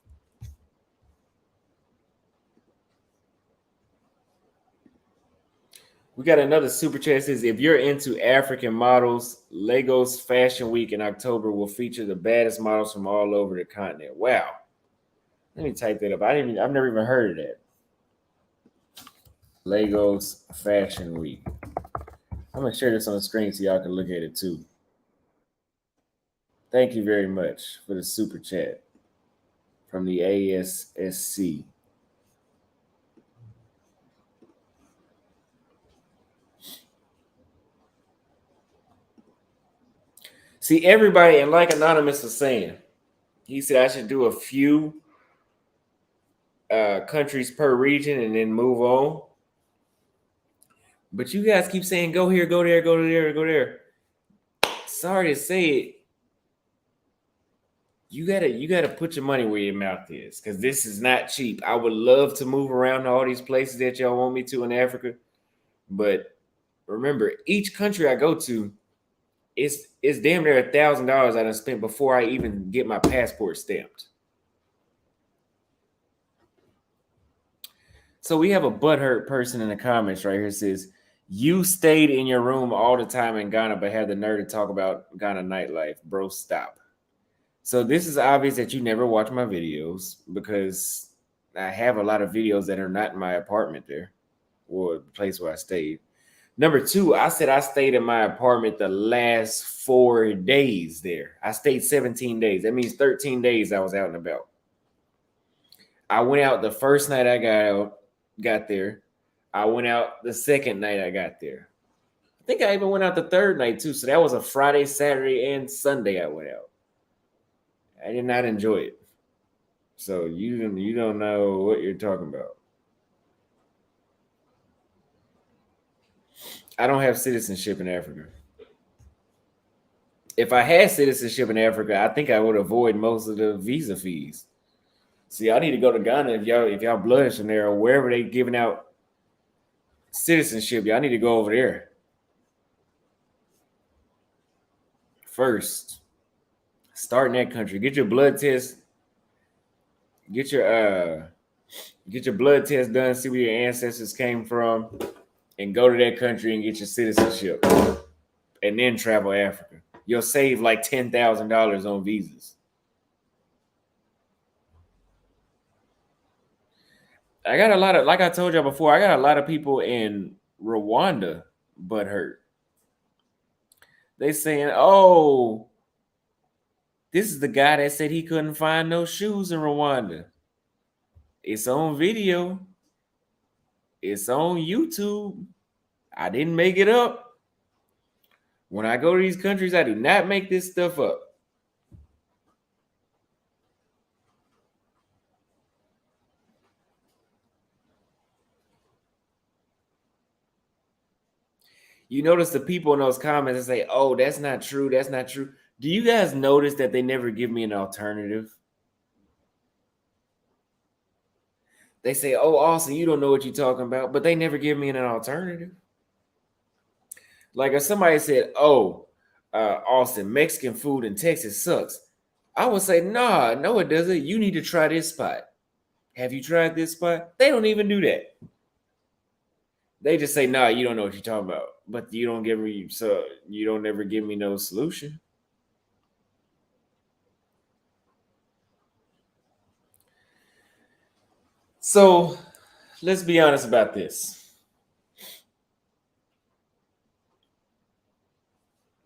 We got another super chat says if you're into African models, Lagos Fashion Week in October will feature the baddest models from all over the continent. Wow. Let me type that up. I've never even heard of that. Lagos Fashion Week. I'm gonna share this on the screen so y'all can look at it too. Thank you very much for the super chat from the ASSC. See, everybody, and like Anonymous was saying, he said I should do a few countries per region and then move on. But you guys keep saying go here, go there, go there, go there. Sorry to say it. You gotta put your money where your mouth is, because this is not cheap. I would love to move around to all these places that y'all want me to in Africa, but remember, each country I go to, it's damn near $1,000 I done spent before I even get my passport stamped. So we have a butthurt person in the comments right here says, you stayed in your room all the time in Ghana, but had the nerve to talk about Ghana nightlife. Bro, stop. So this is obvious that you never watch my videos, because I have a lot of videos that are not in my apartment there, or the place where I stayed. Number two, I said I stayed in my apartment the last 4 days there. I stayed 17 days. That means 13 days I was out and about. I went out the first night I got there. I went out the second night I got there. I think I even went out the third night too. So that was a Friday, Saturday, and Sunday I went out. I did not enjoy it. So you don't know what you're talking about. I don't have citizenship in Africa. If I had citizenship in Africa, I think I would avoid most of the visa fees. See, I need to go to Ghana if y'all bloodish in there, or wherever they giving out citizenship. Y'all need to go over there first. Start in that country. Get your blood test. Get your blood test done. See where your ancestors came from, and go to that country and get your citizenship, and then travel Africa. You'll save like $10,000 on visas. I got a lot of, like I told y'all before, I got a lot of people in Rwanda butt hurt. They saying, oh, this is the guy that said he couldn't find no shoes in Rwanda. It's on video. It's on YouTube. I didn't make it up. When I go to these countries, I do not make this stuff up. You notice the people in those comments that say, oh, that's not true. That's not true. Do you guys notice that they never give me an alternative? They say, oh, Austin, you don't know what you're talking about, but they never give me an alternative. Like if somebody said, oh, Austin, Mexican food in Texas sucks, I would say, nah, no, it doesn't. You need to try this spot. Have you tried this spot? They don't even do that. They just say, nah, you don't know what you're talking about. But you don't ever give me no solution. So let's be honest about this.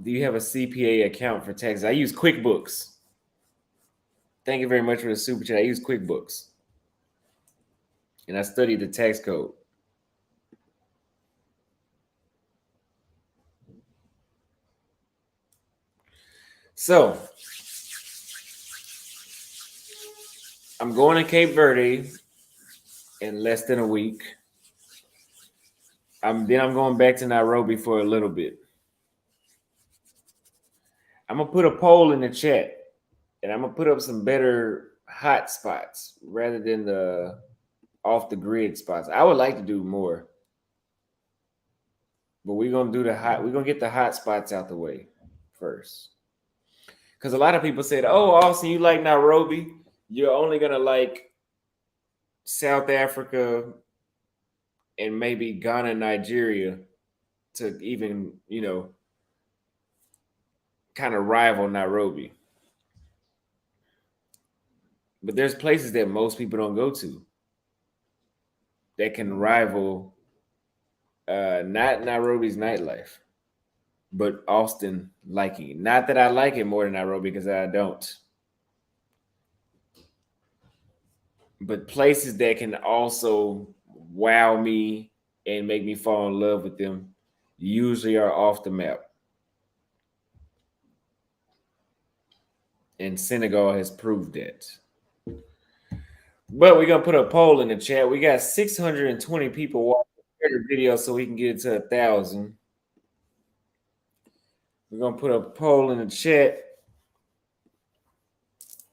Do you have a CPA account for taxes? I use QuickBooks. Thank you very much for the super chat. I use QuickBooks. And I studied the tax code. So I'm going to Cape Verde in less than a week. I'm going back to Nairobi for a little bit. I'm gonna put a poll in the chat, and I'm gonna put up some better hot spots rather than the off the grid spots. I would like to do more, but we're gonna get the hot spots out the way first. Because a lot of people said, "Oh, Austin, you like Nairobi? You're only gonna like South Africa and maybe Ghana, Nigeria to even, kind of rival Nairobi." But there's places that most people don't go to that can rival not Nairobi's nightlife. but Austin liking it. Not that I like it more than Nairobi, because I don't. But places that can also wow me and make me fall in love with them usually are off the map. And Senegal has proved that. But we're gonna put a poll in the chat. We got 620 people watching the video, so we can get it to 1,000. We're gonna put a poll in the chat.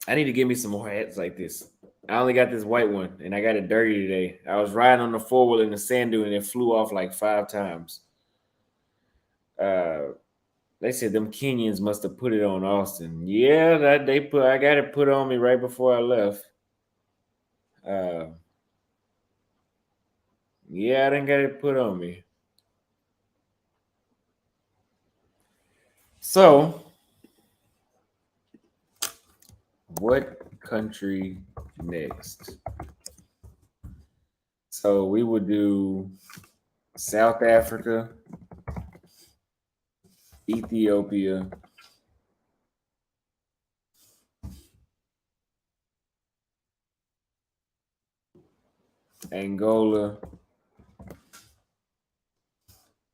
I need to give me some more hats like this. I only got this white one, and I got it dirty today. I was riding on the four wheel in the sand dune, and it flew off like 5 times. Uh, they said them Kenyans must have put it on Auston. Yeah, that they put. I got it put on me right before I left. Uh, yeah, I didn't get it put on me. So, what country next? So we would do South Africa, Ethiopia, Angola,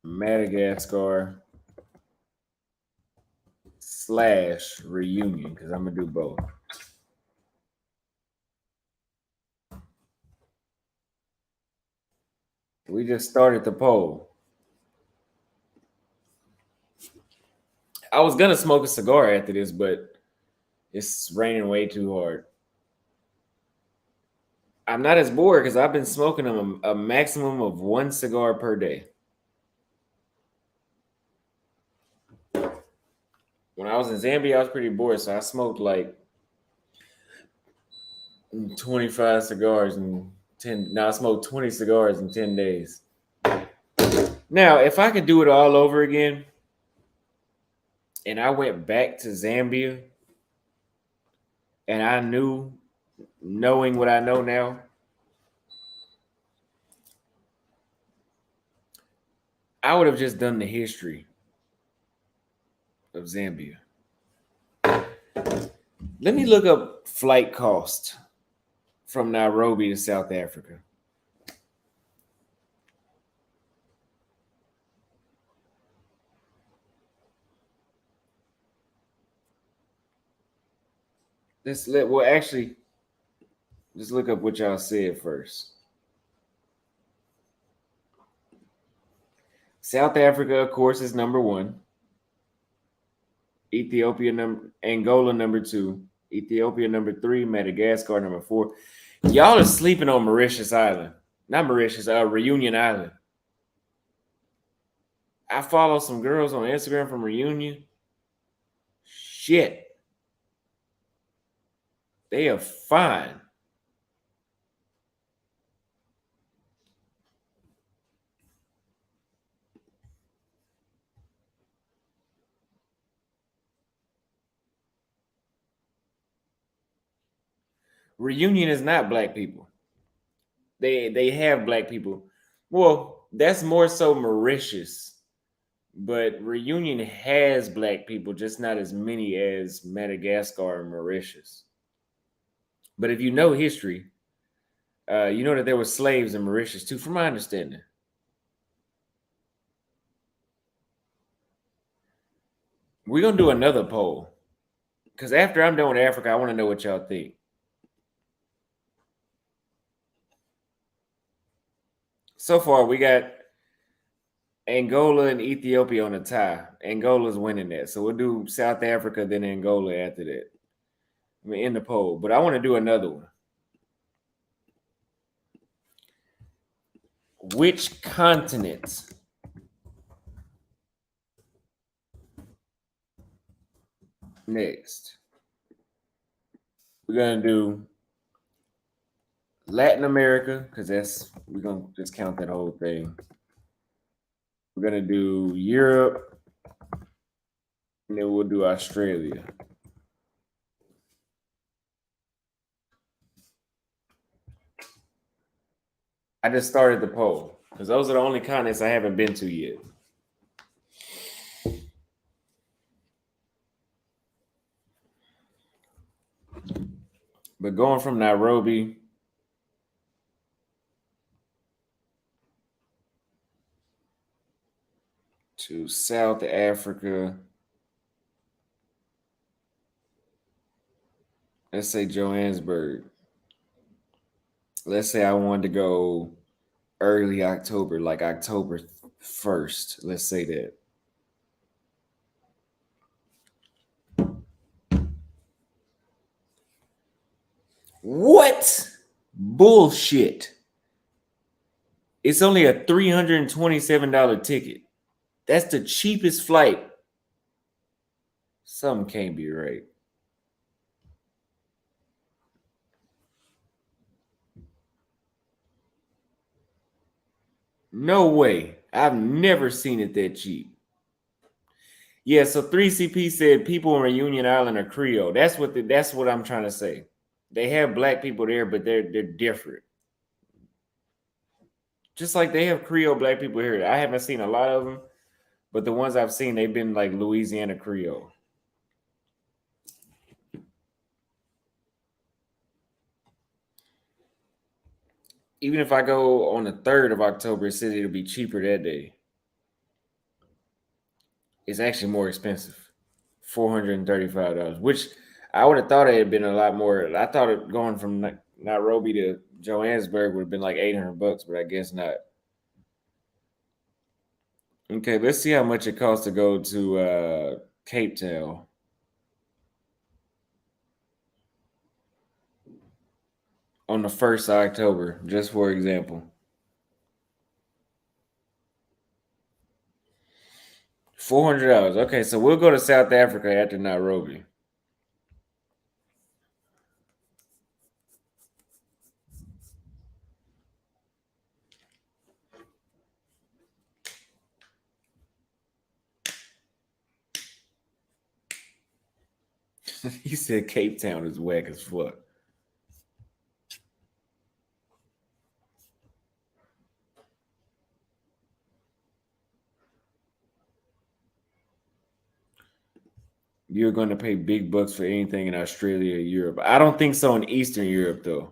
Madagascar / reunion, because I'm gonna do both. We just started the poll. I was gonna smoke a cigar after this, but it's raining way too hard. I'm not as bored because I've been smoking a maximum of 1 cigar per day. When I was in Zambia, I was pretty bored, so I smoked like 25 cigars in 10. Now I smoked 20 cigars in 10 days. Now, if I could do it all over again and I went back to Zambia and I knew, knowing what I know now, I would have just done the history of Zambia. Let me look up flight cost from Nairobi to South Africa. Let's look up what y'all said first. South Africa, of course, is number one. Angola number two. Ethiopia number three. Madagascar number four. Y'all are sleeping on Mauritius Island. Not Mauritius, Reunion Island. I follow some girls on Instagram from Reunion. Shit. They are fine. Reunion is not black people. They have black people. Well, that's more so Mauritius. But Reunion has black people, just not as many as Madagascar and Mauritius. But if you know history, you know that there were slaves in Mauritius too, from my understanding. We're gonna do another poll because after I'm done with Africa, I want to know what y'all think. So far, we got Angola and Ethiopia on a tie. Angola's winning that, so we'll do South Africa, then Angola after that. I mean, in the poll, but I want to do another one. Which continent next? We're gonna do Latin America, because we're gonna just count that whole thing. We're gonna do Europe, and then we'll do Australia. I just started the poll because those are the only continents I haven't been to yet. But going from Nairobi to South Africa, let's say Johannesburg. Let's say I wanted to go early October, like October 1st. Let's say that. What? Bullshit. It's only a $327 ticket. That's the cheapest flight. Something can't be right. No way. I've never seen it that cheap. Yeah, so 3CP said people in Reunion Island are Creole. That's what I'm trying to say. They have black people there, but they're different. Just like they have Creole black people here. I haven't seen a lot of them, but the ones I've seen, they've been like Louisiana Creole. Even if I go on the 3rd of October, it said it'll be cheaper that day. It's actually more expensive. $435, which I would have thought it had been a lot more. I thought it going from Nairobi to Johannesburg would have been like $800, but I guess not. Okay, let's see how much it costs to go to Cape Town. On the 1st of October, just for example. $400. Okay, so we'll go to South Africa after Nairobi. He said Cape Town is whack as fuck. You're going to pay big bucks for anything in Australia or Europe. I don't think so in Eastern Europe, though.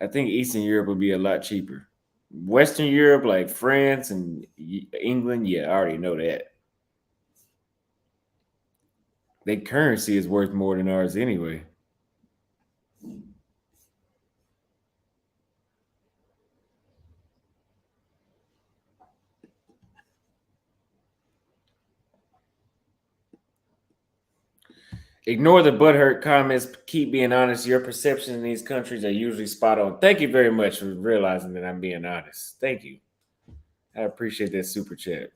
I think Eastern Europe would be a lot cheaper. Western Europe, like France and England, yeah, I already know that. Their currency is worth more than ours anyway. Ignore the butthurt comments. Keep being honest. Your perceptions in these countries are usually spot on. Thank you very much for realizing that I'm being honest. Thank you. I appreciate that super chat.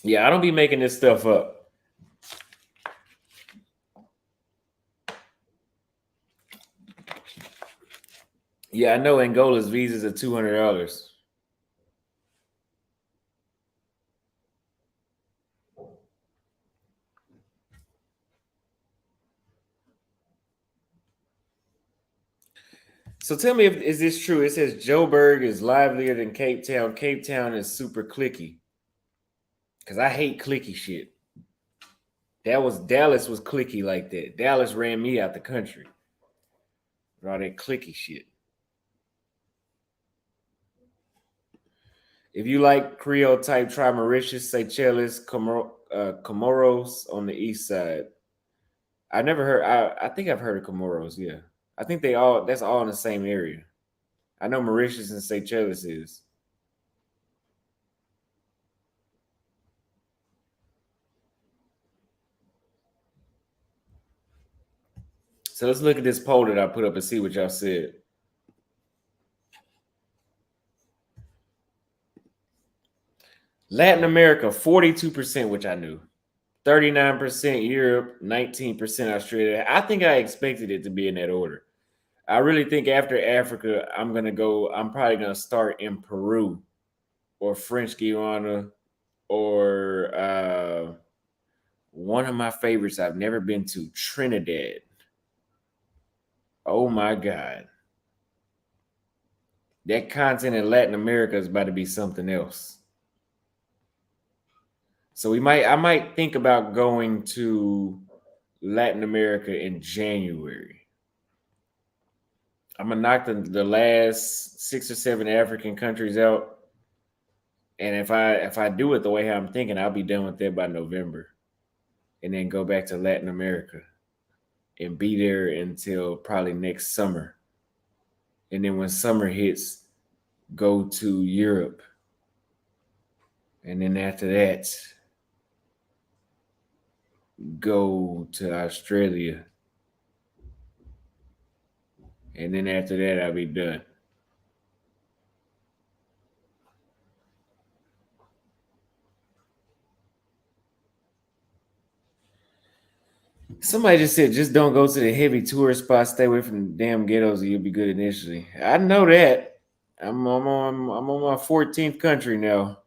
Yeah, I don't be making this stuff up. Yeah, I know Angola's visas are $200. So tell me, if is this true? It says Joburg is livelier than Cape Town. Cape Town is super clicky. Because I hate clicky shit. Dallas was clicky like that. Dallas ran me out the country. All that clicky shit. If you like Creole type, try Mauritius, Seychelles, Comoros on the east side. I never heard. I think I've heard of Comoros. Yeah, I think that's all in the same area. I know Mauritius and Seychelles is. So let's look at this poll that I put up and see what y'all said. Latin America, 42%, which I knew. 39% Europe, 19% Australia. I think I expected it to be in that order. I really think after Africa, I'm probably gonna start in Peru or French Guiana or one of my favorites I've never been to, Trinidad. Oh my God. That continent in Latin America is about to be something else. So I might think about going to Latin America in January. I'm gonna knock the last 6 or 7 African countries out, and if I do it the way I'm thinking, I'll be done with that by November, and then go back to Latin America and be there until probably next summer, and then when summer hits, go to Europe, and then after that, go to Australia, and then after that, I'll be done. Somebody just said, just don't go to the heavy tourist spots. Stay away from the damn ghettos, and you'll be good initially. I know that. I'm on my 14th country now.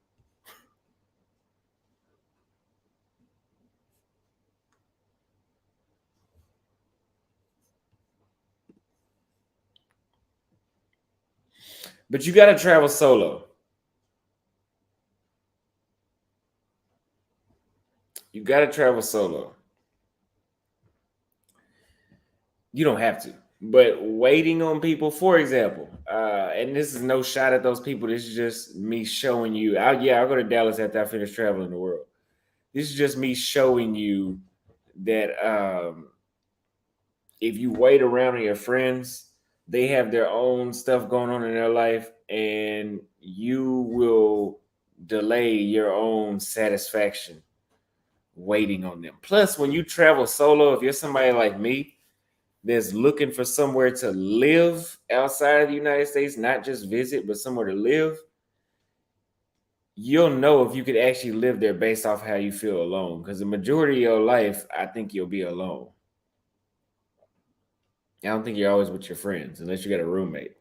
But you got to travel solo. You got to travel solo. You don't have to. But waiting on people, for example, and this is no shot at those people. This is just me showing you. I'll go to Dallas after I finish traveling the world. This is just me showing you that if you wait around on your friends, they have their own stuff going on in their life, and you will delay your own satisfaction waiting on them. Plus, when you travel solo, if you're somebody like me that's looking for somewhere to live outside of the United States, not just visit, but somewhere to live, you'll know if you could actually live there based off how you feel alone. Because the majority of your life, I think you'll be alone. I don't think you're always with your friends unless you got a roommate.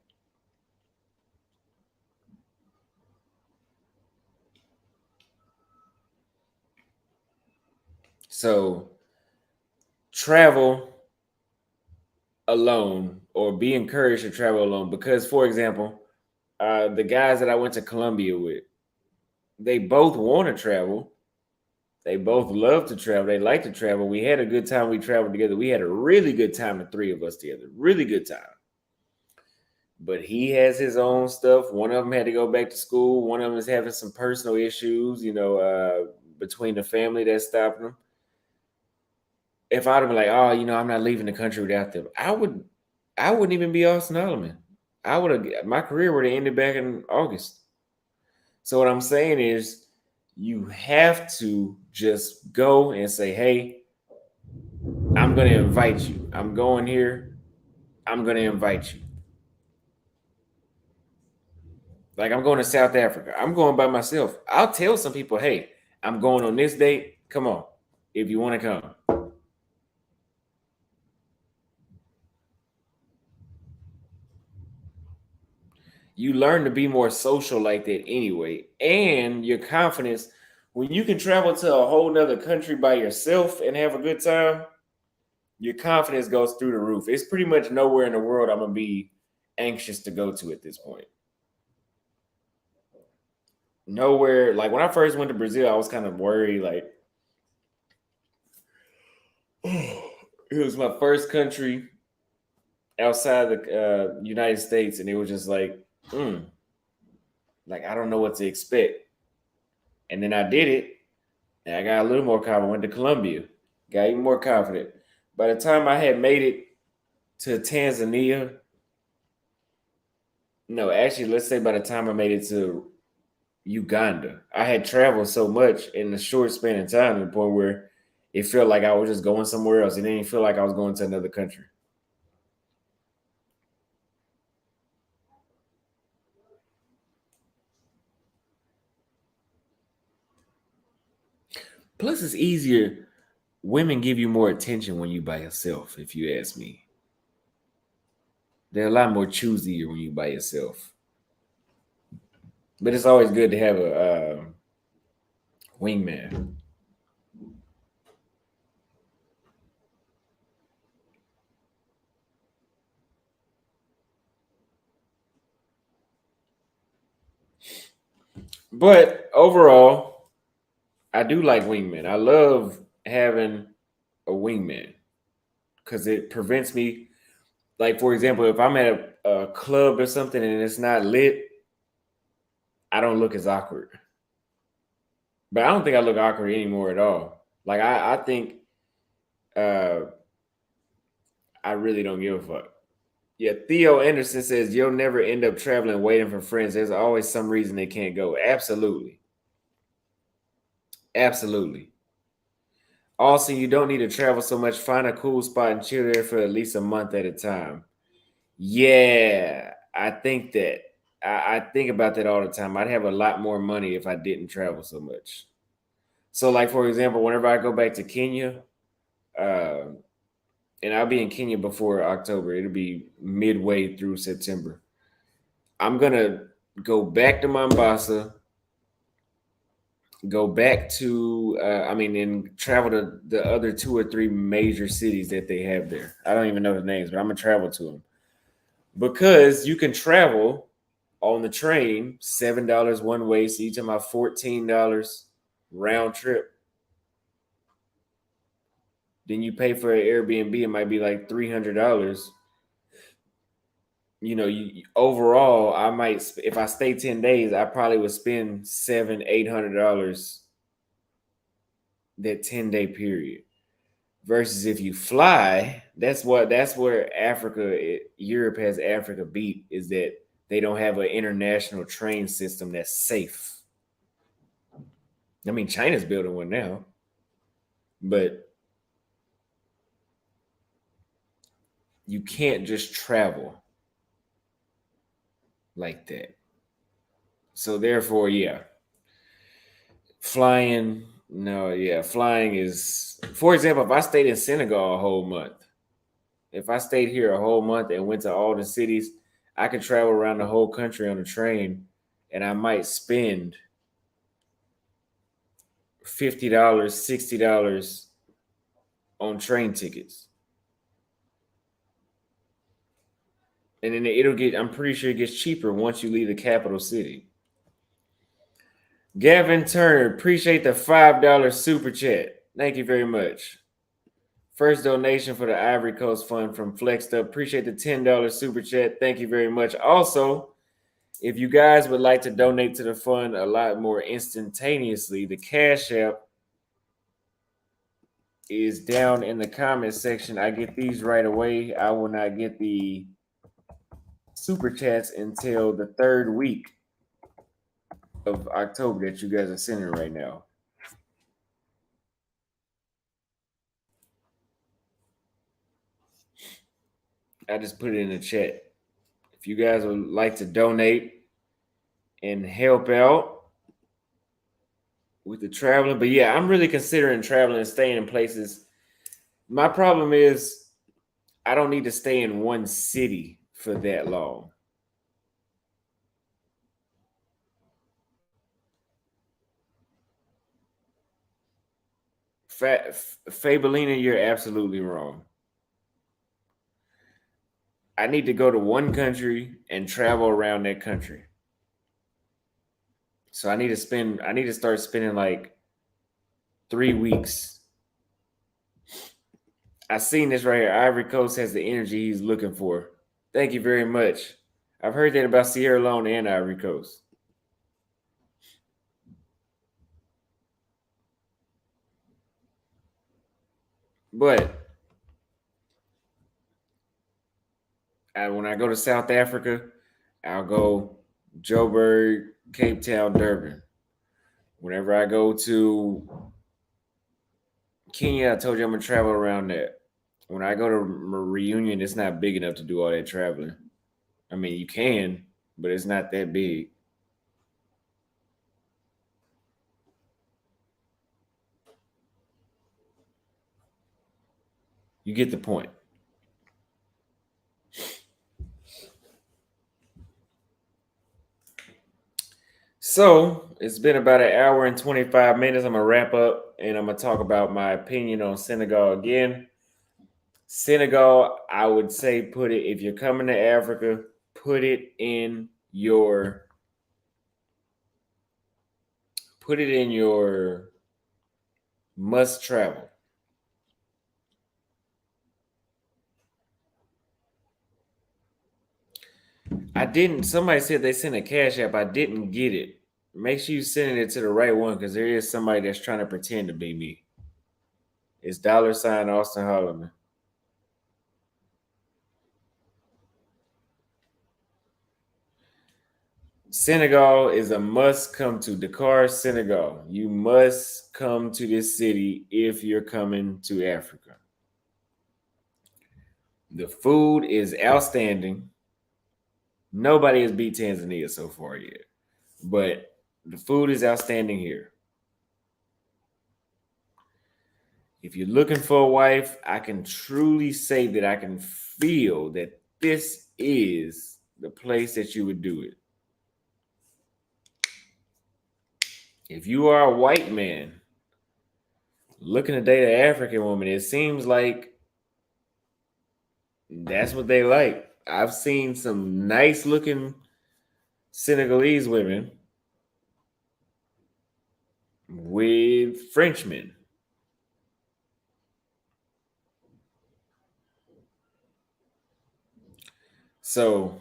So travel alone or be encouraged to travel alone because, for example, the guys that I went to Colombia with, they both want to travel. They both love to travel. They like to travel. We had a good time. We traveled together. We had a really good time, the three of us together. Really good time. But he has his own stuff. One of them had to go back to school. One of them is having some personal issues, between the family that stopped him. If I'd have been like, oh, I'm not leaving the country without them, I wouldn't even be Austin Holleman. I would have my career would have ended back in August. So what I'm saying is you have to just go and say, hey, I'm gonna invite you. I'm going here. I'm gonna invite you. Like I'm going to South Africa. I'm going by myself. I'll tell some people, hey, I'm going on this date. Come on, if you want to come. You learn to be more social like that anyway. And your confidence, when you can travel to a whole nother country by yourself and have a good time, your confidence goes through the roof. It's pretty much nowhere in the world I'm gonna be anxious to go to at this point. Nowhere. Like when I first went to Brazil, I was kind of worried, like it was my first country outside the United States, and it was just like I don't know what to expect. And then I did it, and I got a little more confident. Went to Colombia, got even more confident. By the time I had made it to Tanzania, no, actually, let's say by the time I made it to Uganda, I had traveled so much in a short span of time to the point where it felt like I was just going somewhere else. It didn't feel like I was going to another country. Plus, it's easier. Women give you more attention when you by yourself, if you ask me. They're a lot more choosier when you by yourself. But it's always good to have a wingman. But overall, I do like wingmen. I love having a wingman. because it prevents me. Like for example, if I'm at a club or something and it's not lit, I don't look as awkward. But I don't think I look awkward anymore at all. Like I think uh, I really don't give a fuck. Yeah, Theo Anderson says you'll never end up traveling waiting for friends. There's always some reason they can't go. Absolutely. Absolutely. Also, you don't need to travel so much. Find a cool spot and chill there for at least a month at a time. Yeah, I think that. I think about that all the time. I'd have a lot more money if I didn't travel so much. So, like for example, whenever I go back to Kenya, uh, and I'll be in Kenya before October. It'll be midway through September. I'm gonna go back to Mombasa, go back to and travel to the other two or three major cities that they have there. I don't even know the names, but I'm gonna travel to them because you can travel on the train $7 one way, so you talking about $14 round trip. Then you pay for an Airbnb, it might be like $300. Overall, I might, if I stay 10 days, I probably would spend $700-800 that 10-day period. Versus if you fly, that's where Europe has Africa beat, is that they don't have an international train system that's safe. I mean, China's building one now, but you can't just travel like that. So therefore, yeah, flying. No, yeah, flying is. For example, if I stayed in Senegal a whole month, if I stayed here a whole month and went to all the cities, I could travel around the whole country on a train, and I might spend $50, $60 on train tickets. And then I'm pretty sure it gets cheaper once you leave the capital city. Gavin Turner, appreciate the $5 super chat. Thank you very much. First donation for the Ivory Coast Fund from Flexed Up. Appreciate the $10 super chat. Thank you very much. Also, if you guys would like to donate to the fund a lot more instantaneously, the Cash App is down in the comment section. I get these right away. I will not get the super chats until the third week of October that you guys are sending right now. I just put it in the chat. If you guys would like to donate and help out with the traveling, but yeah, I'm really considering traveling and staying in places. My problem is I don't need to stay in one city for that long. Fabelina, you're absolutely wrong. I need to go to one country and travel around that country. So I need to start spending like 3 weeks. I seen this right here. Ivory Coast has the energy he's looking for. Thank you very much. I've heard that about Sierra Leone and Ivory Coast. But when I go to South Africa, I'll go Joburg, Cape Town, Durban. Whenever I go to Kenya, I told you I'm gonna travel around that. When I go to Reunion, it's not big enough to do all that traveling. I mean, you can, but it's not that big. You get the point. So it's been about an hour and 25 minutes. I'm gonna wrap up and I'm gonna talk about my opinion on Senegal again. Senegal, I would say put it, if you're coming to Africa, put it in your must travel. I didn't. Somebody said they sent a cash app. I didn't get it. Make sure you send it to the right one because there is somebody that's trying to pretend to be me. It's $ Austin Holleman. Senegal is a must come to. Dakar, Senegal. You must come to this city if you're coming to Africa. The food is outstanding. Nobody has beat Tanzania so far yet, but the food is outstanding here. If you're looking for a wife, I can truly say that I can feel that this is the place that you would do it. If you are a white man looking to date an African woman, it seems like that's what they like. I've seen some nice looking Senegalese women with Frenchmen. So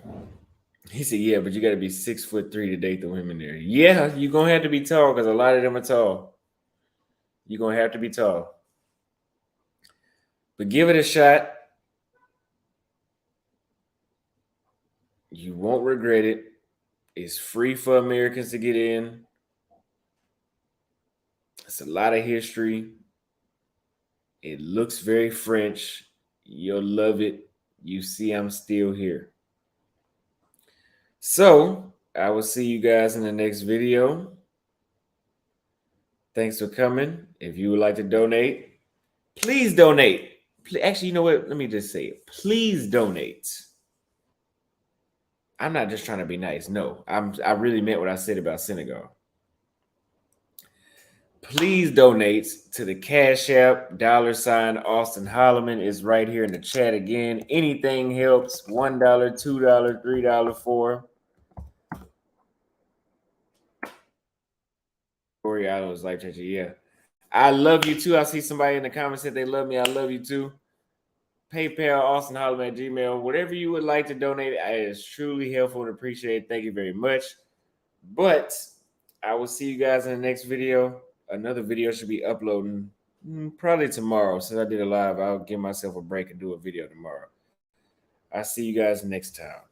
he said, "Yeah, but you got to be 6'3" to date the women there." Yeah, you're gonna have to be tall because a lot of them are tall. You're gonna have to be tall, but give it a shot. You won't regret it. It's free for Americans to get in. It's a lot of history. It looks very French. You'll love it. You see, I'm still here. So I will see you guys in the next video. Thanks for coming. If you would like to donate, please donate. Actually, you know what? Let me just say it. Please donate. I'm not just trying to be nice. No, I really meant what I said about Senegal. Please donate to the Cash App. $Austin Holleman is right here in the chat again. Anything helps. $1, $2, $3, $4. Corey Island's life changer. Yeah. I love you too. I see somebody in the comments said they love me. I love you too. PayPal, Austin Holleman at Gmail. Whatever you would like to donate, it is truly helpful and appreciated. Thank you very much. But I will see you guys in the next video. Another video should be uploading probably tomorrow. Since I did a live, I'll give myself a break and do a video tomorrow. I'll see you guys next time.